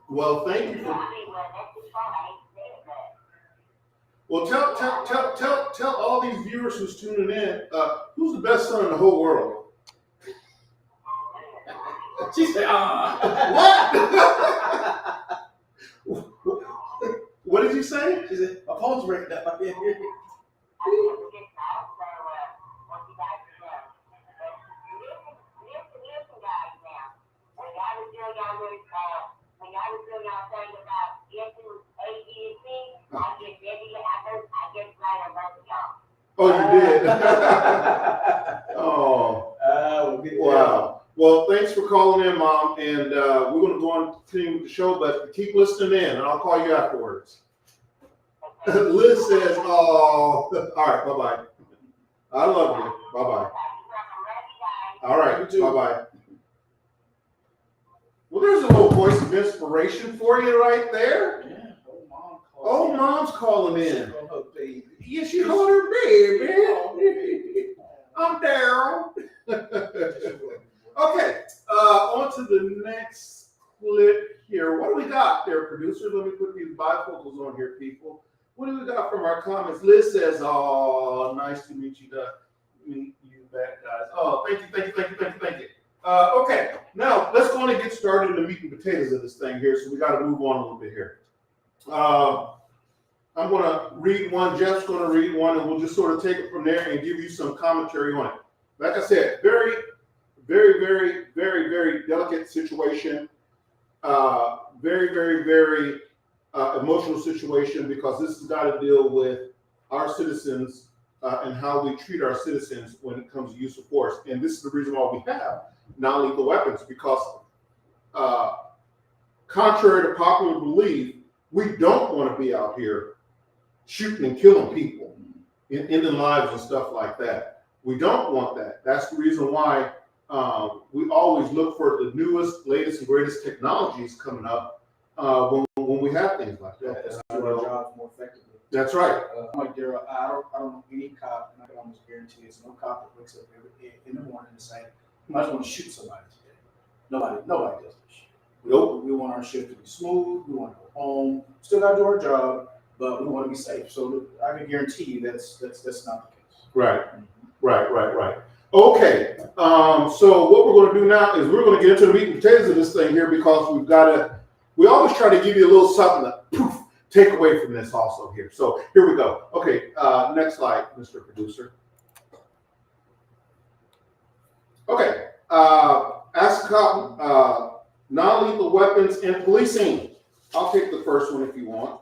Well, thank you for. Well, tell all these viewers who's tuning in, who's the best son in the whole world? She said, What? What did you say? She said, my phone's breaking up. I can't hear you. Oh, you did? Oh. Wow. Well, thanks for calling in, Mom. And we're going to go on continue with the show, but keep listening in, and I'll call you afterwards. Liz says, oh, all right, bye-bye. I love you. Bye-bye. All right, bye-bye. Well, there's a little voice of inspiration for you right there. Yeah. Oh, Mom's calling in. Yeah, she called her baby. I'm Daryl. Okay, on to the next clip here. What do we got there, producer? Let me put these bifocals on here, people. What do we got from our comments? Liz says, oh, nice to meet you back, guys. Oh, thank you. Okay, now let's go on and get started in the meat and potatoes of this thing here. So we got to move on a little bit here. I'm going to read one. Jeff's going to read one, and we'll just sort of take it from there and give you some commentary on it. Like I said, very delicate situation. Very emotional situation, because this has got to deal with our citizens and how we treat our citizens when it comes to use of force. And this is the reason why we have non-lethal weapons, because contrary to popular belief, we don't want to be out here shooting and killing people, ending lives and stuff like that. We don't want that. That's the reason why we always look for the newest, latest, and greatest technologies coming up when we have things like that. That's our jobs more effectively. That's right. Like Daryl, I don't know any cop, and I can almost guarantee it's no cop that wakes up in the morning and say, I just want to shoot somebody today. Nobody does this shit. Nope. We want our shift to be smooth. We want to go home. Still got to do our job, but we want to be safe. So I can guarantee you that's not the case. Right. Okay. So what we're going to do now is we're going to get into the meat and potatoes of this thing here, because we always try to give you a little something to take away from this also here. So here we go. Okay, next slide, Mr. Producer. Okay, ask Cotton, non-lethal weapons and policing. I'll take the first one if you want.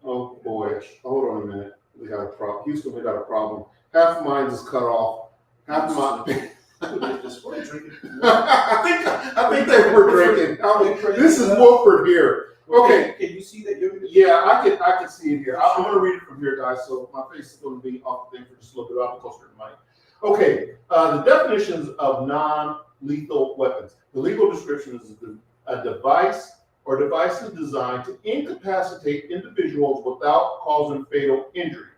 Oh boy, hold on a minute. We got a problem. Houston, we got a problem. Half of mine is cut off. Half of mine. I think they were drinking. This is Wolford here. Okay. Can you see that? Yeah, I can see it here. I'm going to read it from here, guys. So my face is going to be off the thing for just a little bit. I'll be closer to the mic. Okay. The definitions of non-lethal weapons. The legal description is a device or devices designed to incapacitate individuals without causing fatal injury.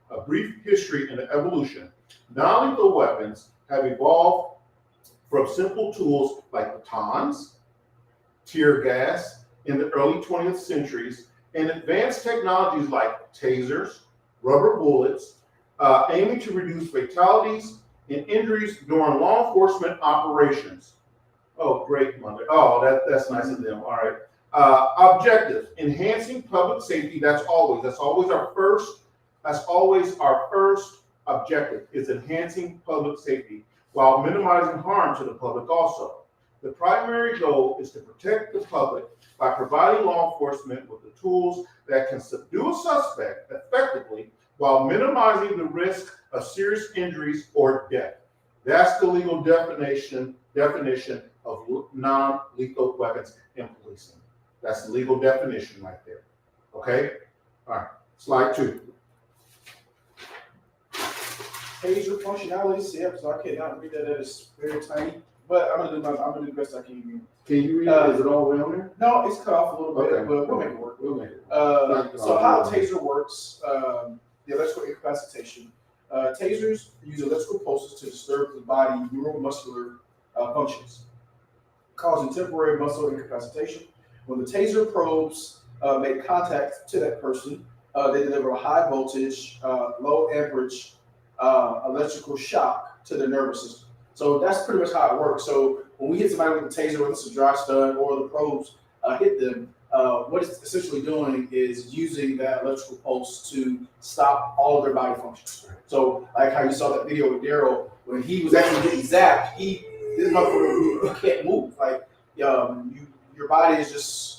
A brief history and evolution. Non-lethal weapons have evolved from simple tools like batons, tear gas in the early 20th centuries, and advanced technologies like tasers, rubber bullets, aiming to reduce fatalities and injuries during law enforcement operations. Oh, great, mother. Oh, that's nice of them. All right. Objectives: enhancing public safety. That's always our first objective is enhancing public safety while minimizing harm to the public also. The primary goal is to protect the public by providing law enforcement with the tools that can subdue a suspect effectively while minimizing the risk of serious injuries or death. That's the legal definition of non-lethal weapons and policing. That's the legal definition right there. Okay? All right. Slide 2. Taser functionality, so I cannot read that. That is very tiny. But I'm gonna do the best I can. Can you read it? Is it all the way on there? No, it's cut off a little bit, Okay. but we'll make it work. We'll make it. So how a taser works, the electrical incapacitation. Tasers use electrical pulses to disturb the body neuromuscular functions, causing temporary muscle incapacitation. When the taser probes make contact to that person, they deliver a high voltage, low amperage electrical shock to the nervous system. So that's pretty much how it works. So when we hit somebody with a taser, whether it's a dry stun or the probes hit them, what it's essentially doing is using that electrical pulse to stop all of their body functions. So like how you saw that video with Daryl, when he was actually getting zapped, this motherfucker can't move. Like your body is just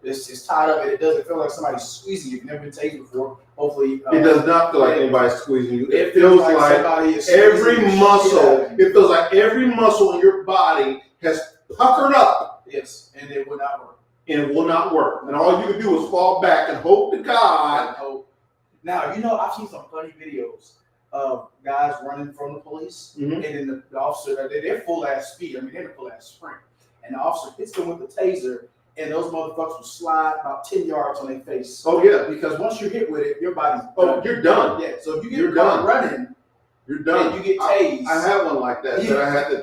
it's tied up and it doesn't feel like somebody's squeezing you. If you've never been tased before, hopefully it does not feel like anybody's squeezing you. It feels like somebody is every muscle. Yeah. It feels like every muscle in your body has puckered up. Yes, and it will not work. And all you can do is fall back and hope to God. Now, I've seen some funny videos of guys running from the police, and then the officer, they're full ass speed. I mean, they're full ass sprint. And the officer hits them with the taser, and those motherfuckers will slide about 10 yards on their face. Oh, yeah. Because once you're hit with it, your body's done. Oh, you're done. Yeah, so if you get caught running, you're done. And you get tased. I had one like that. That I had to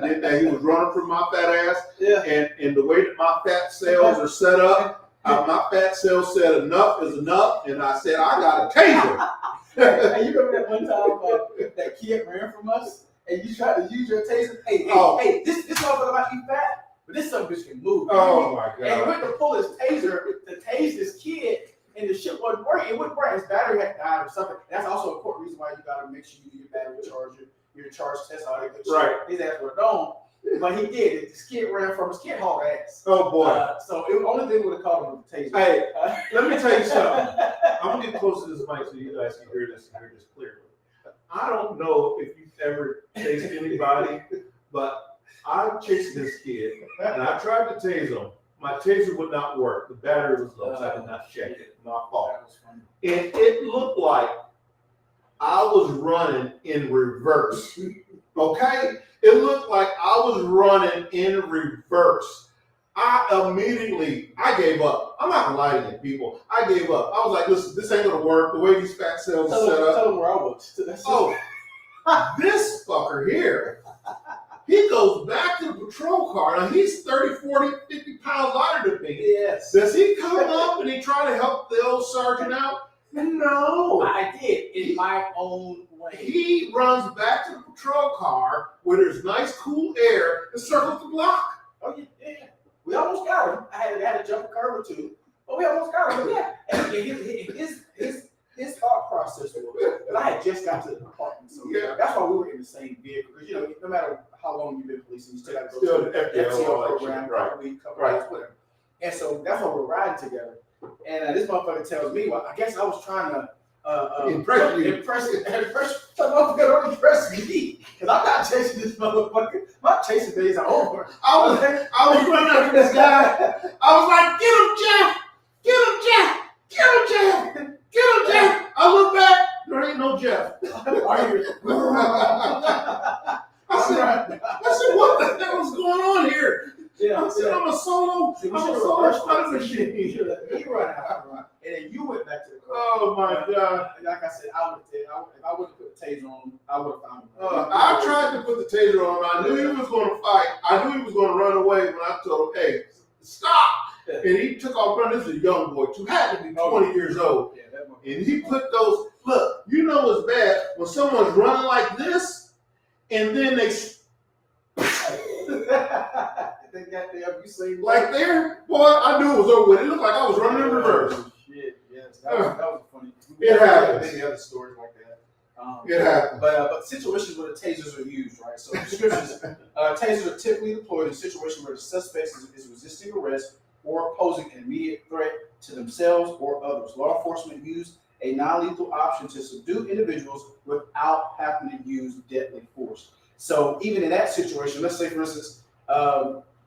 get that. He was running from my fat ass. Yeah. And the way that my fat cells are set up, my fat cells said enough is enough, and I said I got a taser. Hey, you remember that one time that kid ran from us, and you tried to use your taser? Hey, this motherfucker might be fat, but this son bitch can move. Oh my God! And he went to pull his taser to tase this kid, and the shit wasn't working. It wouldn't work. His battery had died or something. That's also a important reason why you got to make sure you do your battery charger, your charge test, all that good shit. Right. His ass would have gone, but he did. This kid ran from his kid hauled ass. Oh boy! So the only thing would have caught him with the taser. Hey, let me tell you something. I'm gonna get close to this mic so you guys can hear this clearly. I don't know if you've ever chased anybody, but I chased this kid and I tried to tase him. My taser would not work. The battery was low, so I did not check it. My fault. And it looked like I was running in reverse. Okay? It looked like I was running in reverse. I gave up. I'm not gonna lie to you, people. I gave up. I was like, listen, this ain't gonna work. The way these fat cells are set up. Tell them where I was. Oh, this fucker here. He goes back to the patrol car. Now he's 30, 40, 50 pounds lighter than me. Yes. Does he come up and he try to help the old sergeant out? No. I did in my own way. He runs back to the patrol car where there's nice, cool air and circles the block. Oh, yeah. We almost got him. I had to jump a curve or two, Oh, we almost got him. Yeah. And his thought process was, and I had just got to the department, so that's why we were in the same vehicle. Because, you know, no matter how long you've been policing, you still got to go to the FTL program, probably a couple days, whatever. And so that's why we're riding together. And this motherfucker tells me, well, I guess I was trying to impress you. Don't impress me. Because I'm not chasing this motherfucker. My chasing days are over. I was running after this guy. I was like, get him, Jeff! Get him, Jeff! Get him, Jeff! Get him, Jeff! I look back, there ain't no Jeff. I said, what the hell is going on here? I said, I'm a solo spider machine. He run out, and then you went back to the car. Oh my God! Like I said, I would if I would have put the taser on him, I would have found him. I tried to put the taser on him. I knew he was going to fight. I knew he was going to run away when I told him, "Hey, stop!" And he took off running. This is a young boy, too, had to be 20 years old. And he put those. Look, you know it's bad when someone's running like this, and then they. They got there, you seen like there, boy, I knew it was over with. It looked like I was running in reverse. Shit, yes, that was funny. It happens. Many other stories like that. It happens. But situations where the tasers are used, right? So descriptions, tasers are typically deployed in situations where the suspect is resisting arrest or posing an immediate threat to themselves or others. Law enforcement use a non-lethal option to subdue individuals without having to use deadly force. So even in that situation, let's say for instance,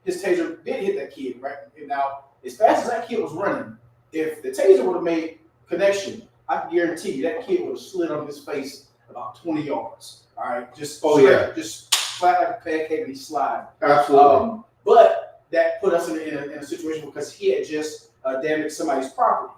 his taser did hit that kid, right? Now, as fast as that kid was running, if the taser would have made connection, I can guarantee you that kid would have slid on his face about 20 yards. All right, just just flat like a pancake and he slid. Absolutely. But that put us in a situation because he had just damaged somebody's property.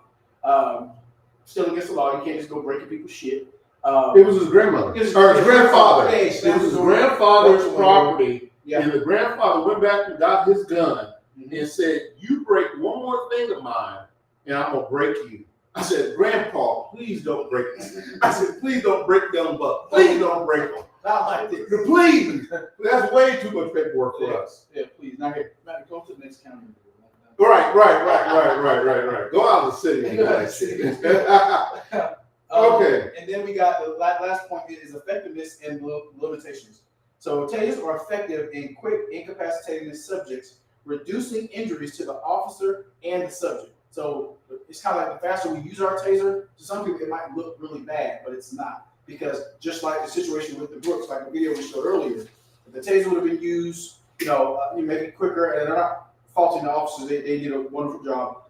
Still against the law, you can't just go breaking people's shit. It was his grandmother, or his grandfather. It was his grandfather's property. Yeah. And the grandfather went back and got his gun and said, "You break one more thing of mine, and I'm gonna break you." I said, "Grandpa, please don't break me." I said, "Please don't break them, but please don't break them." Not like this. Please, that's way too much paperwork for us. Yeah, please. Now here, go to the next county. Right. Go out of the city. Okay. And then we got the last point is effectiveness and limitations. So tasers are effective in quick incapacitating the subjects, reducing injuries to the officer and the subject. So it's kind of like the faster we use our taser, to some people it might look really bad, but it's not. Because just like the situation with the Brooks, like the video we showed earlier, if the taser would have been used, you make it quicker, and they're not faulting the officers, they did a wonderful job,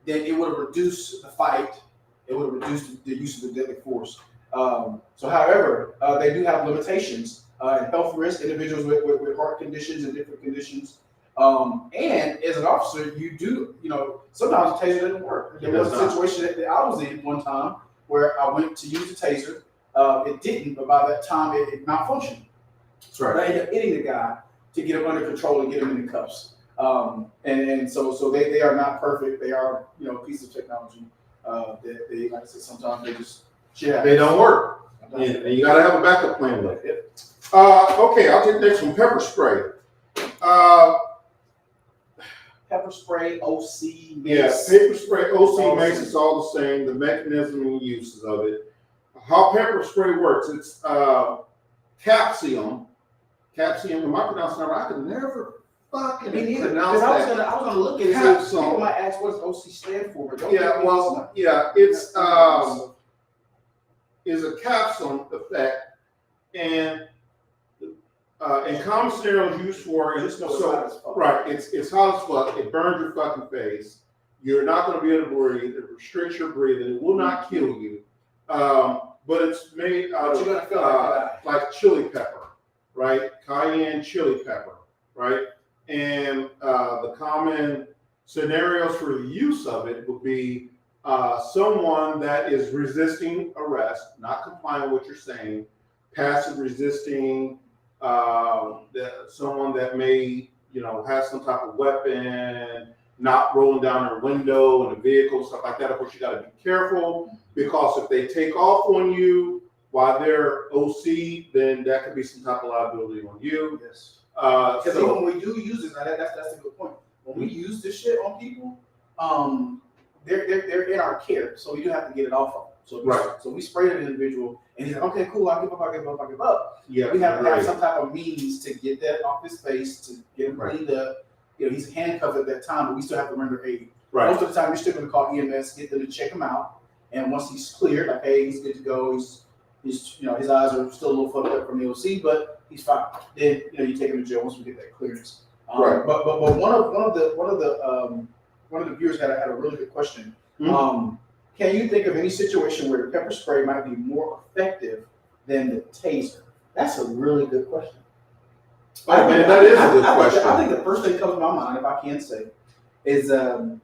then it would have reduced the fight, it would have reduced the use of the deadly force. However, they do have limitations. And health risk, individuals with heart conditions and different conditions. And as an officer, you do, sometimes the taser doesn't work. There was a situation that I was in one time where I went to use the taser. It didn't, but by that time it malfunctioned. That's right. But I ended up hitting the guy to get him under control and get him in the cuffs. And so they are not perfect. They are, a piece of technology that they, like I said, sometimes they just they don't work. And you got to have a backup plan with it. Okay, I'll take next one. Pepper spray. Pepper spray, OC, mace. Yeah, pepper spray, OC, mace is all the same. The mechanism and uses of it. How pepper spray works? It's capsium. Am I pronouncing that right? I could never fucking pronounce that. I was gonna look at it. Capsule. People might ask what does OC stand for, but it's a capsule effect, and in common scenarios used for it's hot as fuck. It burns your fucking face. You're not going to be able to breathe. It restricts your breathing. It will not kill you, but it's made out of like chili pepper, right? Cayenne chili pepper, right? And the common scenarios for the use of it would be someone that is resisting arrest, not complying with what you're saying, passive resisting, someone that may, have some type of weapon, not rolling down their window in a vehicle, stuff like that. Of course, you got to be careful because if they take off on you while they're OC, then that could be some type of liability on you. Yes. Because when we do use it, that's a good point. When we use this shit on people, they're in our care, so we do have to get it off of them. So we sprayed an individual, and he's like, okay, cool, I'll give up. Yeah, We have to have some type of means to get that off his face, to get him cleaned up. He's handcuffed at that time, but we still have to render aid. Right. Most of the time, you're still going to call EMS, get them to check him out, and once he's cleared, like, hey, he's good to go. He's his eyes are still a little fucked up from the OC, but he's fine. Then you take him to jail once we get that clearance. Right. But one of the viewers had a really good question. Mm-hmm. Can you think of any situation where the pepper spray might be more effective than the taser? That's a really good question. Oh, man, that is a good question. I think the first thing that comes to my mind, if I can say, is a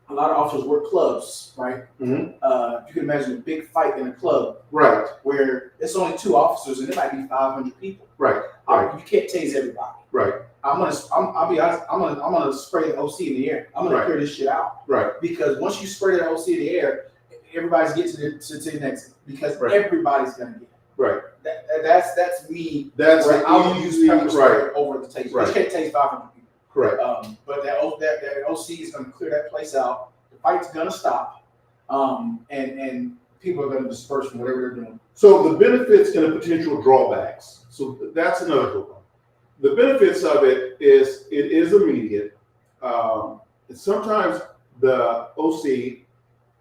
lot of officers work clubs, right? Mm-hmm. You can imagine a big fight in a club, right, where it's only 2 officers and it might be 500 people. Right. You can't tase everybody. Right. I'll be honest. I'm gonna spray the OC in the air. I'm gonna clear this shit out. Right. Because once you spray that OC in the air, everybody's getting to the next. Because everybody's gonna get it. Right. That's me. That's where I would use pepper spray over the taser. Right. You can't tase 500 people. Correct. But that OC is gonna clear that place out. The fight's gonna stop. And people are gonna disperse from whatever they're doing. So the benefits and the potential drawbacks. So that's another good one. The benefits of it is immediate. Sometimes the OC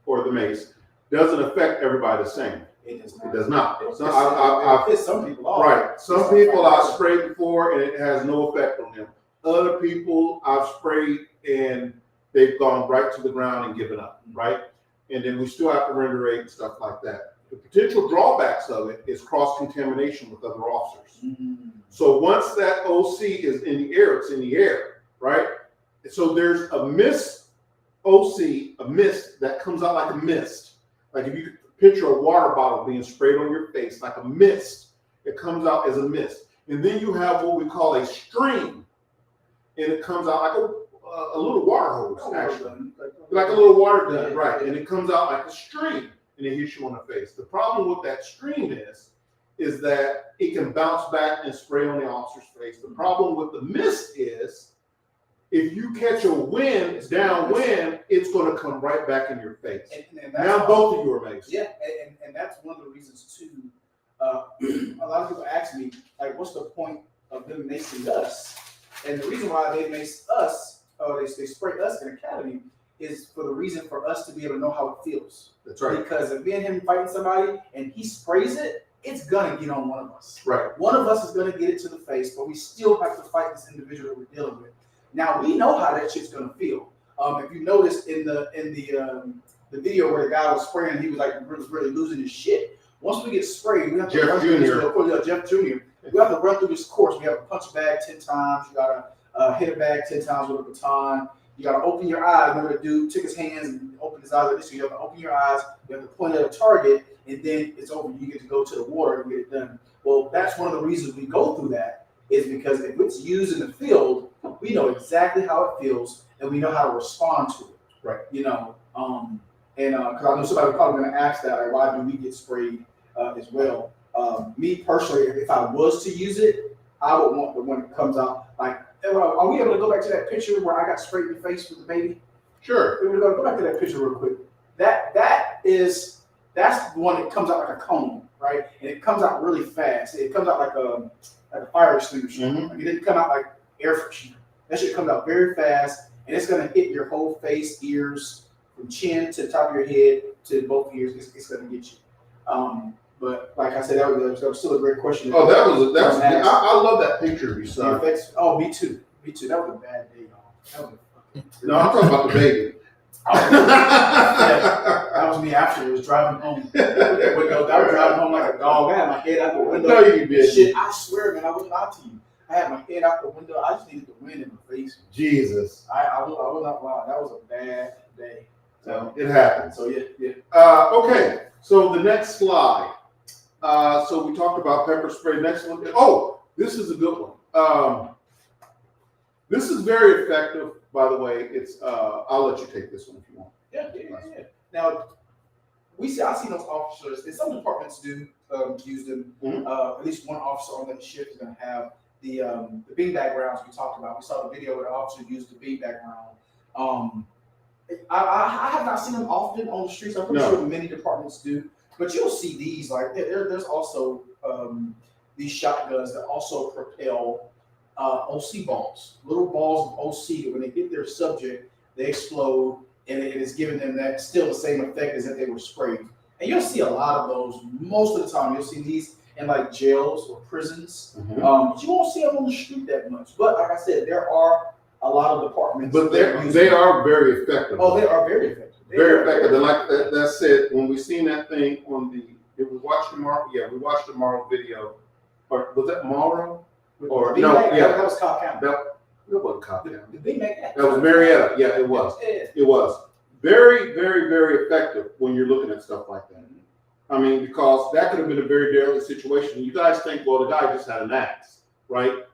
or the mace doesn't affect everybody the same. It does not. It does not. I've hit some people off. Right. Some people I've sprayed before and it has no effect on them. Other people I've sprayed and they've gone right to the ground and given up. Right. And then we still have to render aid and stuff like that. The potential drawbacks of it is cross-contamination with other officers. Mm-hmm. So once that OC is in the air, it's in the air, right? So there's a mist that comes out like a mist. Like if you picture a water bottle being sprayed on your face, like a mist, it comes out as a mist. And then you have what we call a stream, and it comes out like a little water hose, actually. Like a little water gun, right? And it comes out like a stream. And it hits you on the face. The problem with that stream is that it can bounce back and spray on the officer's face. The problem with the mist is if you catch a wind, downwind, it's going to come right back in your face. And now both of you are maced. Yeah, and that's one of the reasons too. A lot of people ask me, like, what's the point of them macing us? And the reason why they mace us, they spray us in academy, is for the reason for us to be able to know how it feels. That's right. Because if me and him fighting somebody and he sprays it, it's gonna get on one of us. Right. One of us is gonna get it to the face, but we still have to fight this individual that we're dealing with. Now we know how that shit's gonna feel. If you noticed in the video where the guy was spraying, he was like really losing his shit. Once we get sprayed, we have to run through this. Jeff Jr. We have to run through this course. We have to punch a bag 10 times. You gotta hit a bag 10 times with a baton. You got to open your eyes. Remember, the dude took his hands and opened his eyes like this. So you have to open your eyes. You have to point at a target, and then it's over. You get to go to the water and get it done. Well, that's one of the reasons we go through that is because if it's used in the field, we know exactly how it feels, and we know how to respond to it. Right. Because I know somebody probably going to ask that, like, why do we get sprayed as well? Me personally, if I was to use it, I would want the one that comes out like. Are we able to go back to that picture where I got sprayed in the face with the baby? Sure. We're gonna go back to that picture real quick. That's the one that comes out like a cone, right? And it comes out really fast. It comes out like a fire extinguisher. Mm-hmm. Like it didn't come out like air freshener. That shit comes out very fast, and it's gonna hit your whole face, ears, from chin to the top of your head to both ears. It's gonna get you. But like I said, that was still a great question. Oh, I love that picture of you, son. Oh, me too. That was a bad day, y'all. No, I'm talking about the baby. That was me after. I was driving home. I was driving home like a dog. I had my head out the window. No, you didn't. Shit, I swear, man, I wouldn't lie to you. I had my head out the window. I just needed the wind in my face. Jesus. I was not lying. That was a bad day. So it happens. So yeah. Okay. So the next slide. So we talked about pepper spray. Next one. Oh, this is a good one. This is very effective, by the way. It's I'll let you take this one if you want. Yeah. Now, I see those officers, and some departments do use them. Mm-hmm. At least one officer on that shift is going to have the beanbag rounds we talked about. We saw the video where the officer used the beanbag round. I have not seen them often on the streets. I'm pretty No. sure many departments do, but you'll see these. Like there's also these shotguns that also propel OC balls, little balls of OC that when they hit their subject, they explode, and it is giving them that still the same effect as if they were sprayed. And you'll see a lot of those. Most of the time, you'll see these in like jails or prisons. But you won't see them on the street that much. But like I said, there are a lot of departments. But they are very effective. Oh, they are very effective. Very effective. And like that said, when we seen that thing on did we watch tomorrow? Yeah, we watched tomorrow video. Or was that tomorrow? Or no? Yeah, that was Cobb County. That wasn't Cobb County. The Big Mac. That was Marietta. Yeah, it was. It was very, very, very effective when you're looking at stuff like that. I mean, because that could have been a very deadly situation. You guys think, well, the guy just had an axe, right?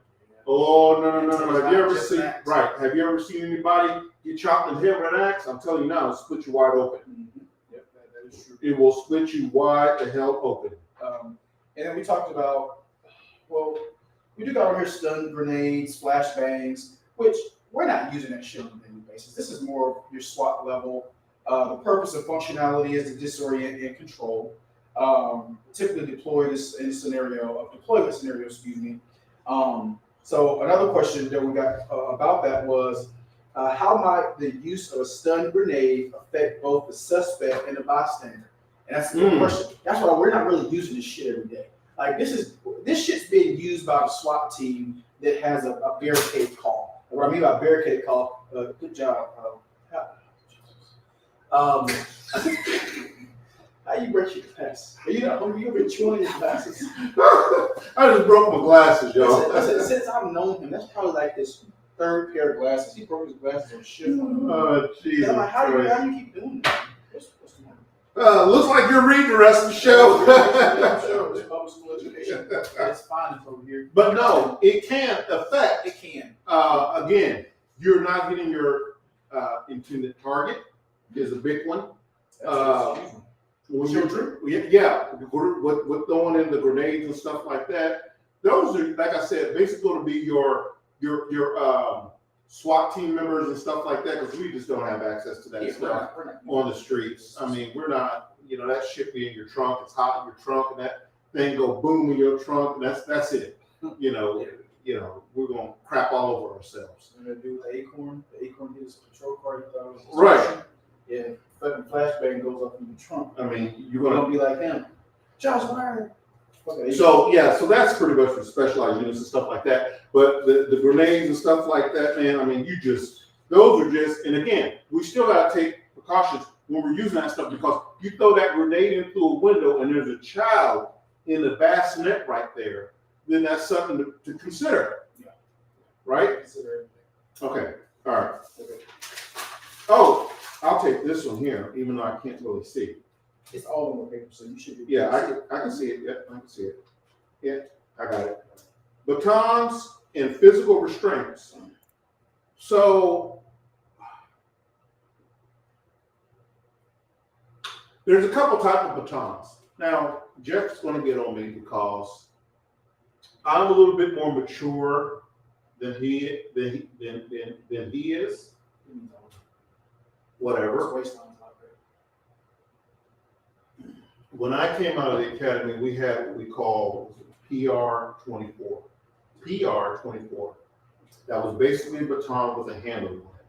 Oh, no. Have you ever seen, have you ever seen anybody get chopped in the head with an axe? I'm telling you now, it'll split you wide open. Yep, that is true. It will split you wide the hell open. And then we talked about, well, we do got on here stun grenades, flashbangs, which we're not using that shit on a daily basis. This is more of your SWAT level. The purpose and functionality is to disorient and control. Typically deploy this in deployment scenario, excuse me. So another question that we got about that was, how might the use of a stun grenade affect both the suspect and the bystander? And that's a good question. That's why we're not really using this shit every day. Like this shit's being used by the SWAT team that has a barricade call. What I mean by barricade call, good job. How you break your glasses? Are you not hungry? You've been chewing your glasses. I just broke my glasses, y'all. Since I've known him, that's probably like his third pair of glasses. He broke his glasses on shit. Oh, Jesus. I'm like, how do you keep doing that? What's the matter? Looks like you're reading the rest of the show. I'm sure it's public school education. It's fine over here. But no, it can affect. It can. Again, you're not getting your intended target. Is a big one. When you're with throwing in the grenades and stuff like that, those are, like I said, basically going to be your SWAT team members and stuff like that, because we just don't have access to that stuff on the streets. I mean, we're not, that shit be in your trunk. It's hot in your trunk, and that thing go boom in your trunk, and that's it. We're gonna crap all over ourselves. We're gonna do the Acorn. The Acorn is a patrol car. Right. Yeah, fucking flashbang goes up in the trunk. I mean, you're Gonna gonna be like him. Josh Meyer. So that's pretty much for specialized units and stuff like that. But the grenades and stuff like that, man, I mean, those are just, and again, we still gotta take precautions when we're using that stuff, because you throw that grenade in through a window and there's a child in the bassinet right there, then that's something to consider. Yeah. Right? Consider Okay. All right. Okay. Oh, I'll take this one here, even though I can't really see it. It's all on the paper, so you should be. Yeah, I can see it. Yeah, I can see it. Yeah, I got it. Batons and physical restraints. So there's a couple types of batons. Now, Jeff's going to get on me because I'm a little bit more mature than he is. Whatever. When I came out of the academy, we had what we call PR-24. PR-24. That was basically a baton with a handle on it.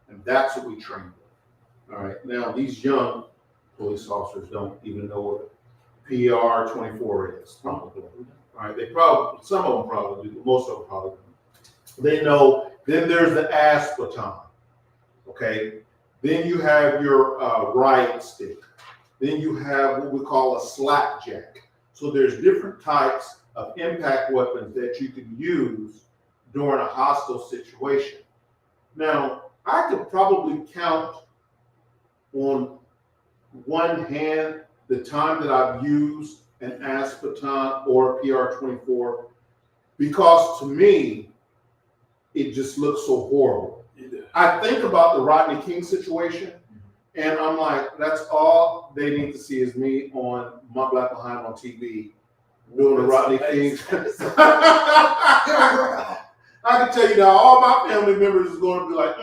And that's what we trained with. All right. Now, these young police officers don't even know what PR-24 is, probably. All right. Some of them probably do, but most of them probably don't. They know. Then there's the ass baton. Okay. Then you have your riot stick. Then you have what we call a slapjack. So there's different types of impact weapons that you can use during a hostile situation. Now, I could probably count on one hand the time that I've used an ass baton or a PR-24, because to me, it just looks so horrible. I think about the Rodney King situation, and I'm like, that's all they need to see is me on My Black Behind on TV doing the Rodney King. I can tell you now, all my family members is going to be like,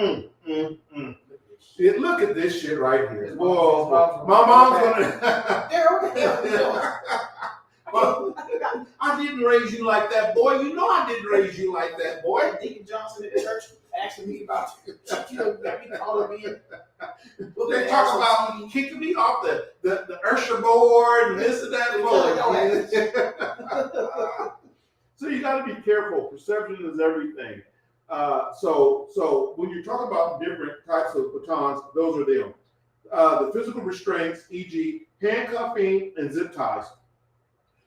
Look at this shit right here. Whoa, my mom's gonna. Daryl, what the hell are you doing? I didn't raise you like that, boy. You know I didn't raise you like that, boy. Deacon Johnson at church asking me about got me called up in. They talk about kicking me off the Ursher board and this and that. So you got to be careful. Perception is everything. So when you talk about different types of batons, those are them. The physical restraints, e.g., handcuffing and zip ties.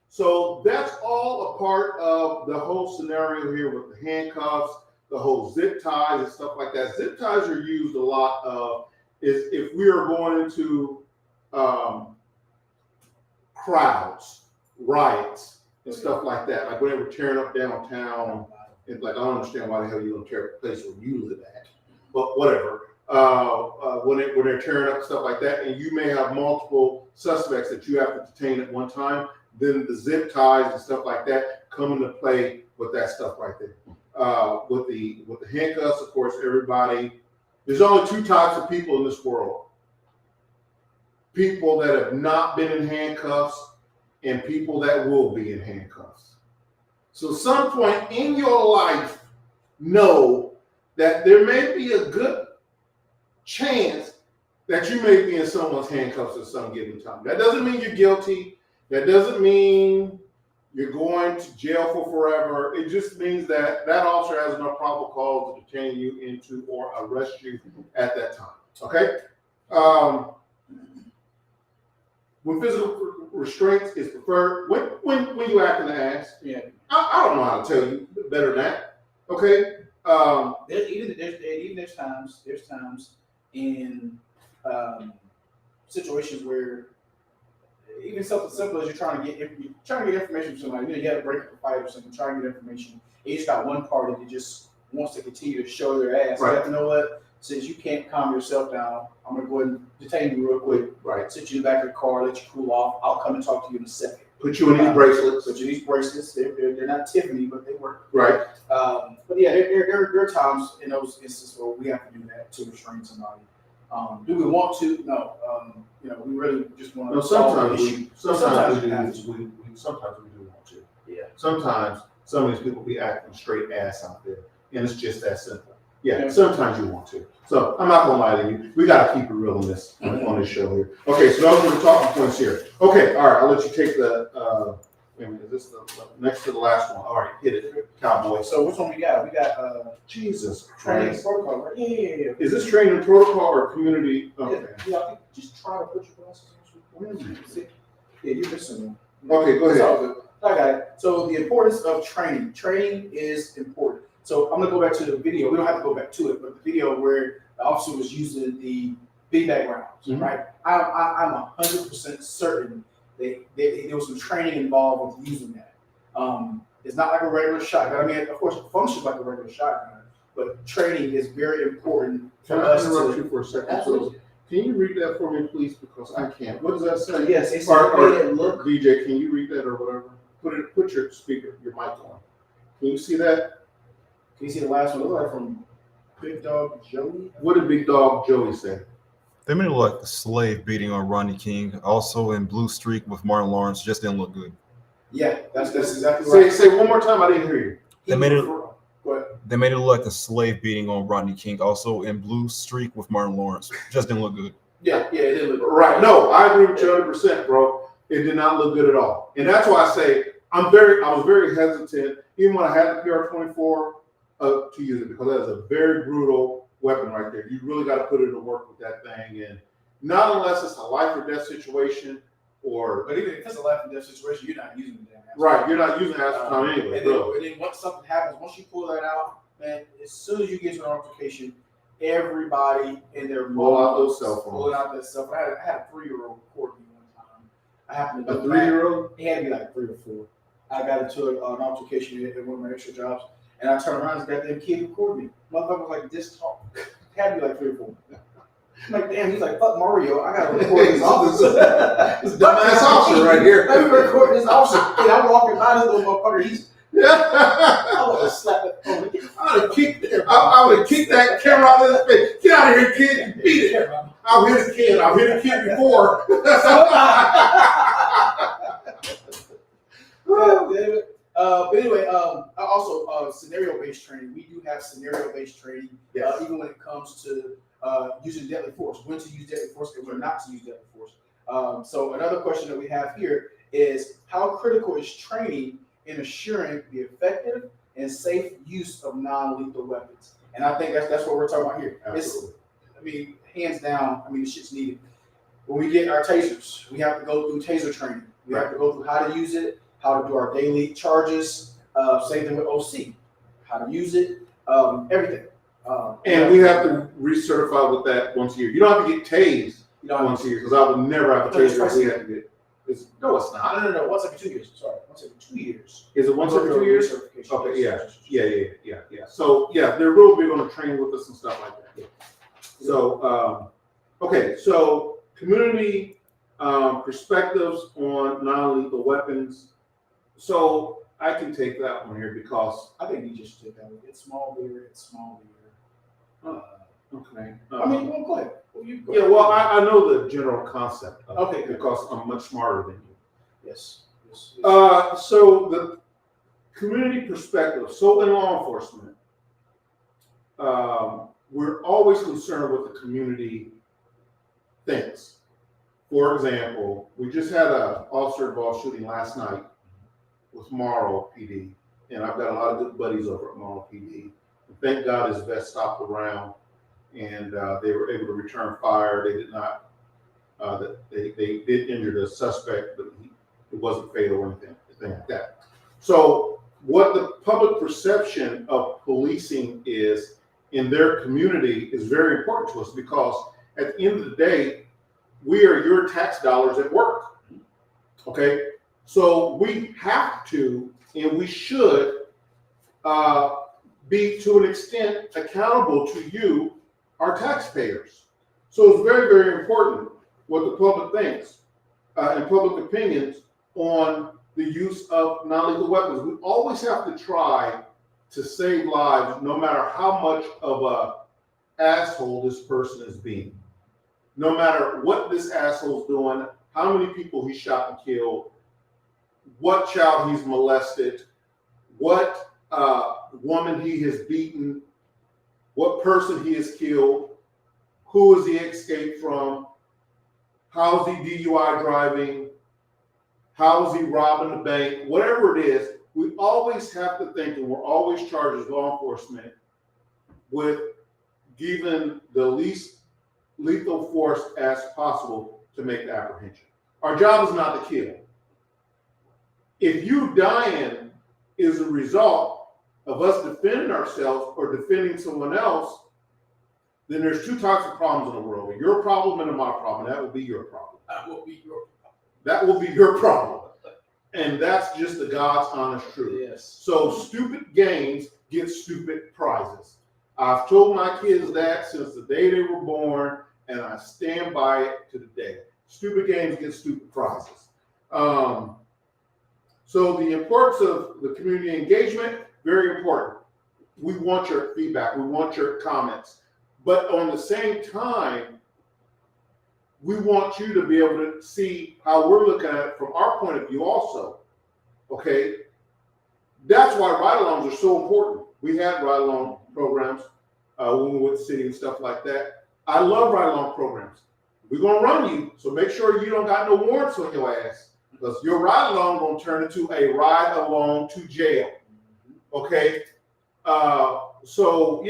So that's all a part of the whole scenario here with the handcuffs, the whole zip ties and stuff like that. Zip ties are used a lot of is if we are going into crowds, riots, and stuff like that. Like when they were tearing up downtown, and like I don't understand why the hell you don't tear up the place where you live at, but whatever. When they're tearing up stuff like that, and you may have multiple suspects that you have to detain at one time, then the zip ties and stuff like that come into play with that stuff right there. With the handcuffs, of course, everybody. There's only two types of people in this world: people that have not been in handcuffs and people that will be in handcuffs. So, some point in your life, know that there may be a good chance that you may be in someone's handcuffs at some given time. That doesn't mean you're guilty. That doesn't mean you're going to jail for forever. It just means that that officer has no probable cause to detain you into or arrest you at that time. Okay? When physical restraints is preferred, when you act in the ass, I don't know how to tell you better than that. Okay? There's times in situations where even something simple as you're trying to get information from somebody, you had to break up a fight or something, trying to get information, and you just got one party that just wants to continue to show their ass. Right. You have to know what, since you can't calm yourself down, I'm gonna go ahead and detain you real quick. Right. Sit you in the back of the car, let you cool off. I'll come and talk to you in a second. Put you in these bracelets. Put you in these bracelets. They're not Tiffany, but they work. Right. But yeah, there are times in those instances where we have to do that to restrain somebody. Do we want to? No. We really just want to. No, sometimes we do want to. Yeah. Sometimes some of these people be acting straight ass out there, and it's just that simple. Yeah. Sometimes you want to. So I'm not gonna lie to you. We gotta keep it real on this show here. Okay, so those are the talking points here. Okay, all right. I'll let you take the. Wait a minute, is this the next to the last one? All right, hit it, cowboy. So which one we got? We got Jesus training Christ. protocol, right? Yeah. Is this training protocol or community? Okay. Yeah, I think just try to put your glasses on. Yeah, you're missing one. Okay, go ahead. All good. I got it. So the importance of training. Training is important. So I'm gonna go back to the video. We don't have to go back to it, but the video where the officer was using the beanbag rounds, right? I'm 100% certain there was some training involved with using that. It's not like a regular shotgun. I mean, of course, it functions like a regular shotgun, but training is very important for us. Can I interrupt you for a second? Absolutely. Can you read that for me, please? Because I can't. What does that say? Yes, it's look. DJ, can you read that or whatever? Put your speaker, your mic on. Can you see that? Can you see the last one? Look like from Big Dog Joey. What did Big Dog Joey say? They made it look like the slave beating on Rodney King. Also in Blue Streak with Martin Lawrence, just didn't look good. Yeah, that's exactly right. Say one more time. I didn't hear you. They made it look like a slave beating on Rodney King. Also in Blue Streak with Martin Lawrence, just didn't look good. Yeah, it didn't look good. Right. No, I agree with you 100%, bro. It did not look good at all, and that's why I say I was very hesitant, even when I had the PR-24, to use it because that is a very brutal weapon right there. You really got to put it to work with that thing, and not unless it's a life or death situation, but even if it's a life or death situation, you're not using the damn ass. Right, you're not using acetone anyway. And then once something happens, once you pull that out, man, as soon as you get to an altercation, everybody in their pull out those cell phones. Pulling out that cell phone. I had a 3-year-old record me one time. I happened to a 3-year-old. He had to be like 3 or 4. I got into an altercation at one of my extra jobs, and I turned around and got them kid record me. Motherfucker was like this tall. Had to be like 3 or 4. I'm like, damn, he's like, fuck Mario. I gotta record this officer. This dumbass officer right here. Let me record this officer. And I'm walking by this little motherfucker. I want to slap that phone. Get the fuck I would have kicked that camera out of his face. Get out of here, kid. You beat it. I've hit a kid. I've hit a kid before. But anyway, also scenario-based training. We do have scenario-based training, even when it comes to using deadly force, when to use deadly force and when not to use deadly force. So another question that we have here is how critical is training in assuring the effective and safe use of non-lethal weapons? And I think that's what we're talking about here. Absolutely. Hands down, the shit's needed. When we get our tasers, we have to go through taser training. We have to go through how to use it, how to do our daily charges, same thing with OC, how to use it, everything. And we have to recertify with that once a year. You don't have to get tased once a year, because I would never have a taser. We have to get. No, it's not. No. Once every 2 years. Sorry, once every 2 years. Is it once every 2 years? Okay, yeah. So yeah, they're real big on the training with us and stuff like that. Yeah. So okay, so community perspectives on non-lethal weapons. So I can take that one here because I think you just take that one. It's small beer. Okay. Well, go ahead. Well, I know the general concept of it because I'm much smarter than you. Yes. So the community perspective. So in law enforcement, we're always concerned with the community thinks. For example, we just had an officer-involved shooting last night with Morrow PD, and I've got a lot of good buddies over at Morrow PD. And thank God his vest stopped the round, and they were able to return fire. They did not. They did injure the suspect, but it wasn't fatal or anything like that. So what the public perception of policing is in their community is very important to us, because at the end of the day, we are your tax dollars at work. Okay, so we have to and we should be to an extent accountable to you, our taxpayers. So it's very, very important what the public thinks and public opinions on the use of non-lethal weapons. We always have to try to save lives, no matter how much of a asshole this person is being. No matter what this asshole's doing, how many people he shot and killed, what child he's molested, what woman he has beaten, what person he has killed, who has he escaped from, how is he DUI driving, how is he robbing the bank, whatever it is, we always have to think, and we're always charged as law enforcement with giving the least lethal force as possible to make the apprehension. Our job is not to kill. If you dying is a result of us defending ourselves or defending someone else, then there's two types of problems in the world: your problem and my problem. That will be your problem. That will be your problem. That will be your problem. And that's just the God's honest truth. Yes. So stupid games get stupid prizes. I've told my kids that since the day they were born, and I stand by it to the day. Stupid games get stupid prizes. So the importance of the community engagement, very important. We want your feedback. We want your comments. But on the same time, we want you to be able to see how we're looking at it from our point of view also. Okay? That's why ride-alongs are so important. We had ride-along programs when we went to the city and stuff like that. I love ride-along programs. We're going to run you, so make sure you don't got no warrants on your ass, because your ride-along going to turn into a ride-along to jail. Okay? So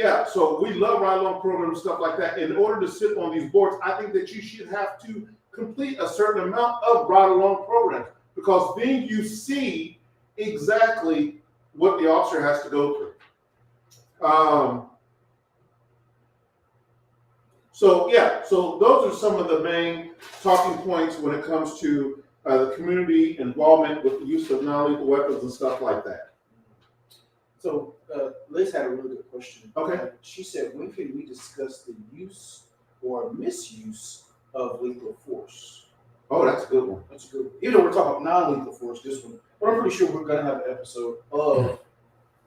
we love ride-along programs and stuff like that. In order to sit on these boards, I think that you should have to complete a certain amount of ride-along programs, because then you see exactly what the officer has to go through. So those are some of the main talking points when it comes to the community involvement with the use of non-lethal weapons and stuff like that. So Liz had a really good question. Okay. She said, when can we discuss the use or misuse of lethal force? Oh, that's a good one. That's a good one. Even though we're talking about non-lethal force, this one, but I'm pretty sure we're going to have an episode of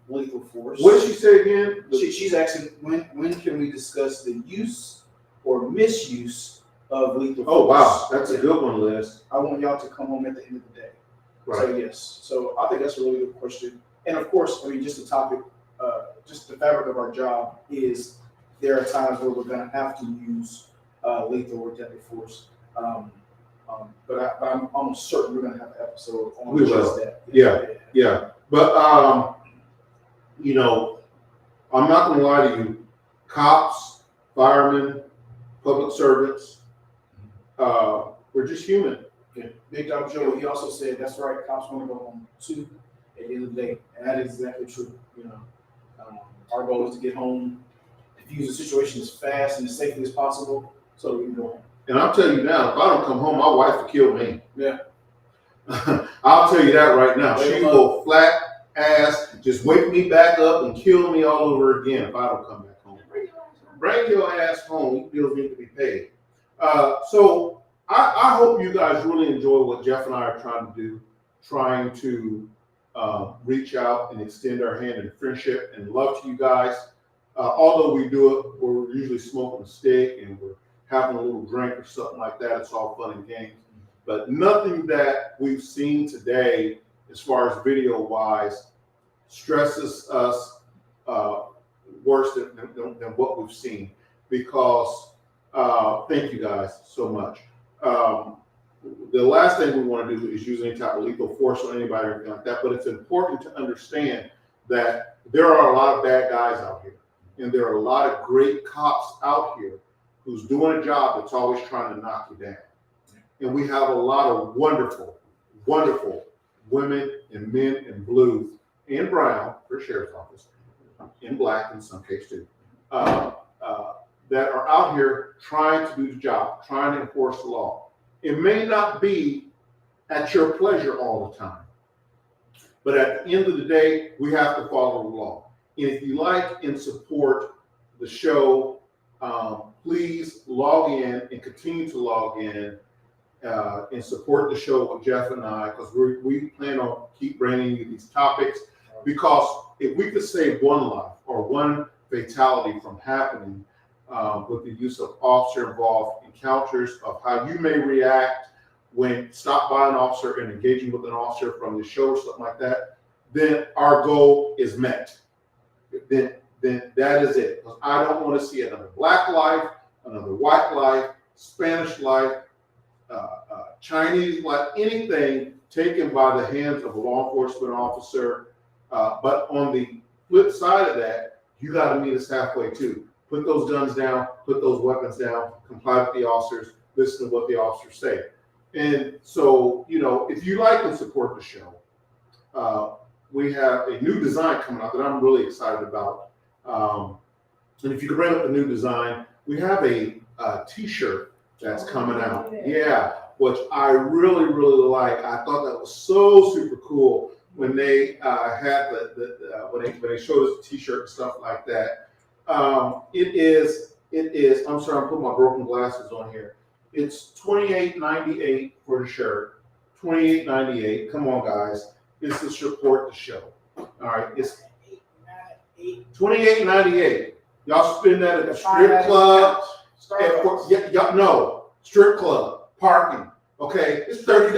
lethal force. What did she say again? She's asking when can we discuss the use or misuse of lethal force? Oh wow, that's a good one, Liz. I want y'all to come home at the end of the day. Right. So yes, so I think that's a really good question. And of course, I mean, just the topic, just the fabric of our job is there are times where we're going to have to use lethal or deadly force. But I'm almost certain we're going to have an episode on just that. Yeah. But you know, I'm not going to lie to you. Cops, firemen, public servants, we're just human. Yeah. Big Dog Joe, he also said that's right. Cops want to go home too at the end of the day, and that is exactly true. You know, our goal is to get home, diffuse the situation as fast and as safely as possible, so that we can go home. And I'll tell you now, if I don't come home, my wife will kill me. Yeah. I'll tell you that right now. She will flat ass just wake me back up and kill me all over again if I don't come back home. Bring your ass home. Bills need to be paid. So I hope you guys really enjoy what Jeff and I are trying to do, trying to reach out and extend our hand in friendship and love to you guys. Although we do it, we're usually smoking a stick and we're having a little drink or something like that. It's all fun and games. But nothing that we've seen today, as far as video-wise, stresses us worse than what we've seen. Because, thank you guys so much. The last thing we want to do is use any type of lethal force on anybody or anything like that. But it's important to understand that there are a lot of bad guys out here. And there are a lot of great cops out here who's doing a job that's always trying to knock you down. And we have a lot of wonderful, wonderful women and men in blue and brown for sheriff's office, in black in some case too, that are out here trying to do the job, trying to enforce the law. It may not be at your pleasure all the time, but at the end of the day, we have to follow the law. And if you like and support the show, please log in and continue to log in and support the show with Jeff and I, because we plan on keep bringing you these topics. Because if we could save one life or one fatality from happening with the use of officer-involved encounters, of how you may react when stopped by an officer and engaging with an officer from the show or something like that, then our goal is met. Then that is it. Because I don't want to see another black life, another white life, Spanish life, Chinese life, anything taken by the hands of a law enforcement officer. But on the flip side of that, you got to meet us halfway too. Put those guns down, put those weapons down, comply with the officers, listen to what the officers say. And so, you know, if you like and support the show, we have a new design coming out that I'm really excited about. And if you could bring up the new design, we have a t-shirt that's coming out. Yeah, which I really, really like. I thought that was so super cool when they had when they showed us the t-shirt and stuff like that. It is, I'm sorry, I'm putting my broken glasses on here. It's $28.98 for the shirt. $28.98. Come on, guys. It's to support the show. All right. It's $28.98. Y'all spend that at the strip club. No, strip club, parking. Okay, it's $30.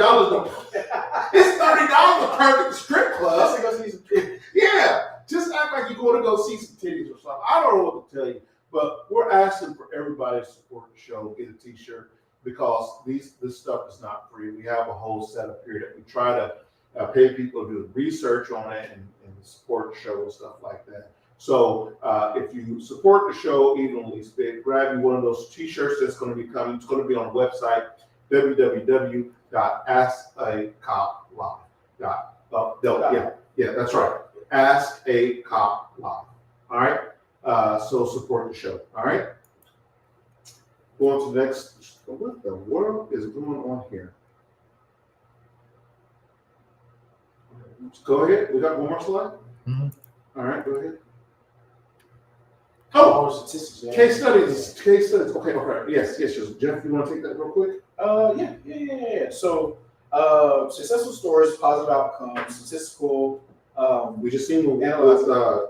It's $30 to park at the strip club. Yeah, just act like you're going to go see some titties or something. I don't know what to tell you, but we're asking for everybody to support the show, get a t-shirt, because this stuff is not free. We have a whole setup here that we try to pay people to do research on it and support the show and stuff like that. So if you support the show evenly split, grab you one of those t-shirts that's going to be coming. It's going to be on the website, www.askacoplive.com. Yeah, that's right. Ask a Cop Live. All right. So support the show. All right. Going to the next. What the world is going on here? Go ahead. We got one more slide. Mm-hmm. All right. Go ahead. Oh, case studies. Okay. Yes. Jeff, you want to take that real quick? Yeah. So, successful stories, positive outcomes, statistical We just seen with Marietta.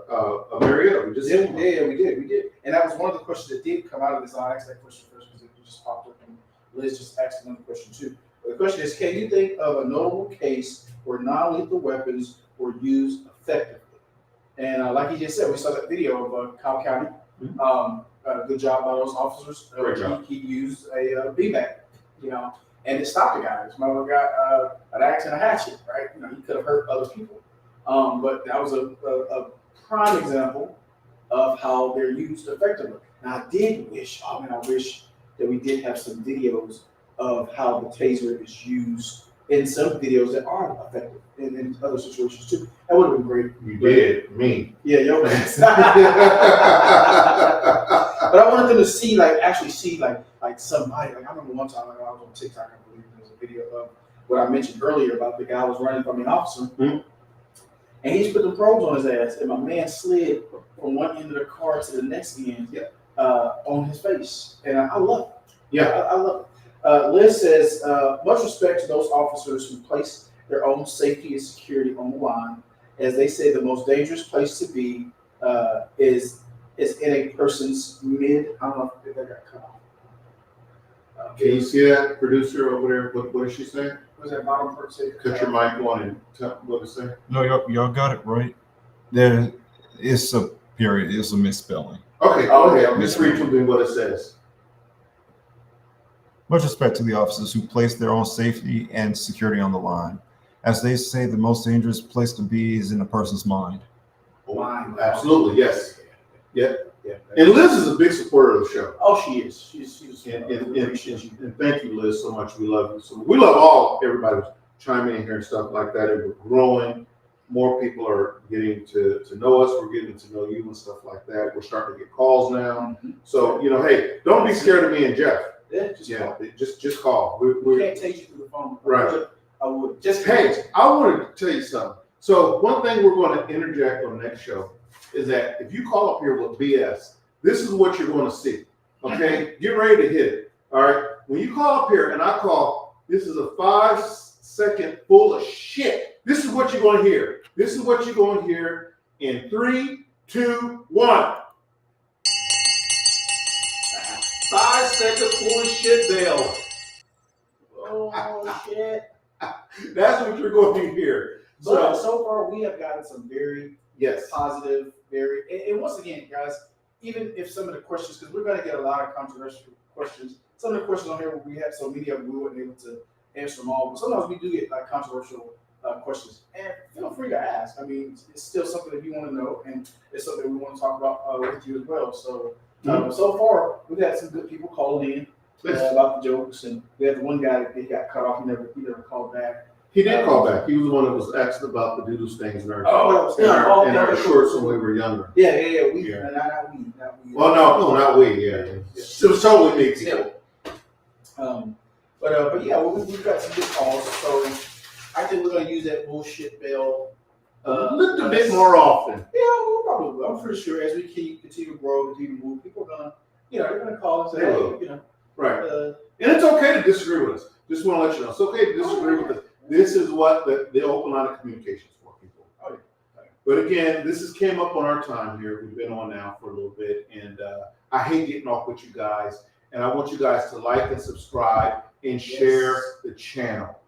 We just seen one. Yeah, we did. And that was one of the questions that did come out of this. I asked that question first because it just popped up, and Liz just asked another question too. But the question is, can you think of a notable case where non-lethal weapons were used effectively? And like he just said, we saw that video of Cobb County. Good job by those officers. Great job. He used a BMAC, and it stopped the guy. This mother got an axe and a hatchet, right? He could have hurt other people. But that was a prime example of how they're used effectively. Now, I wish that we did have some videos of how the taser is used in some videos that are effective in other situations too. That would have been great. You did, me. Yeah, yo, man. But I wanted them to see, actually see, somebody. I remember one time, I was on TikTok, I believe there was a video of what I mentioned earlier about the guy was running from the officer. And he just put the probes on his ass, and my man slid from one end of the car to the next end on his face. And I love it. Yeah. I love it. Liz says, much respect to those officers who place their own safety and security on the line. As they say, the most dangerous place to be is in a person's mid. I don't know if that got cut off. Can you see that, producer over there? What is she saying? What was that bottom part say? Cut your mic on and tell what to say. No, y'all got it right. There is a period. It's a misspelling. Okay. I'm just reading what it says. Much respect to the officers who place their own safety and security on the line. As they say, the most dangerous place to be is in a person's mind. Absolutely, yes. Yeah. And Liz is a big supporter of the show. Oh, she is. She's and thank you, Liz, so much. We love you. So we love everybody chiming in here and stuff like that. And we're growing. More people are getting to know us. We're getting to know you and stuff like that. We're starting to get calls now. So, hey, don't be scared of me and Jeff. Just call. We can't take you through the phone. Right. I would. I wanted to tell you something. So one thing we're going to interject on the next show is that if you call up here with BS, this is what you're going to see. Okay? Get ready to hit it. All right? When you call up here and I call, this is a 5-second full of shit. This is what you're going to hear. This is what you're going to hear in 3, 2, 1. 5-second full of shit bell. Oh, shit. That's what you're going to hear. But so far, we have gotten some very positive, and once again, guys, even if some of the questions, because we're going to get a lot of controversial questions, some of the questions on here, we had so many of them, we weren't able to answer them all, but sometimes we do get controversial questions, and feel free to ask. I mean, it's still something that you want to know, and it's something we want to talk about with you as well. So, so far, we've had some good people calling in about the jokes, and we had the one guy that got cut off. He never called back. He did call back. He was the one that was asked about the doodle things in our shorts when we were younger. Yeah. Not we. Well, no, not we. Yeah. It was totally me. But yeah, we've got some good calls. So I think we're gonna use that bullshit bell a little bit more often. Yeah, we'll probably. I'm pretty sure as we continue to grow, continue to move, people are gonna, they're gonna call and say, hey, Right. And it's okay to disagree with us. Just want to let you know, it's okay to disagree with us. This is what the open line of communication is for, people. But again, this came up on our time here. We've been on now for a little bit, and I hate getting off with you guys. And I want you guys to like and subscribe and share the channel.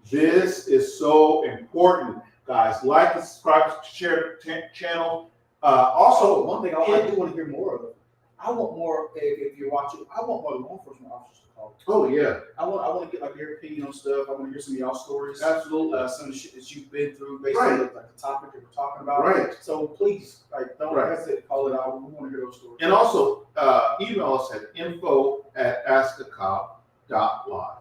This is so important, guys. Like and subscribe, share the channel. Also, one thing I do want to hear more of. I want more. If you're watching, I want more law enforcement officers to call. Oh yeah. I want to get your opinion on stuff. I want to hear some of y'all stories. Absolutely. Some of the shit that you've been through based on the topic that we're talking about. Right. So please, don't hesitate to call it out. We want to hear those stories. And also, email us at info@askacop.live.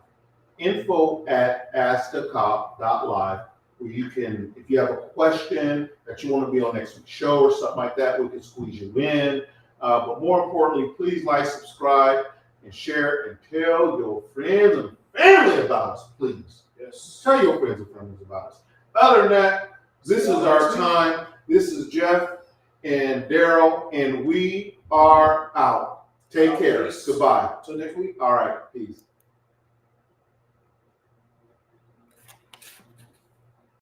Info@askacop.live. Where you can, if you have a question that you want to be on next week's show or something like that, we can squeeze you in. But more importantly, please like, subscribe, and share, and tell your friends and family about us, please. Yes. Tell your friends and family about us. Other than that, this is our time. This is Jeff and Daryl, and we are out. Take care. Goodbye. Till next week. All right. Peace.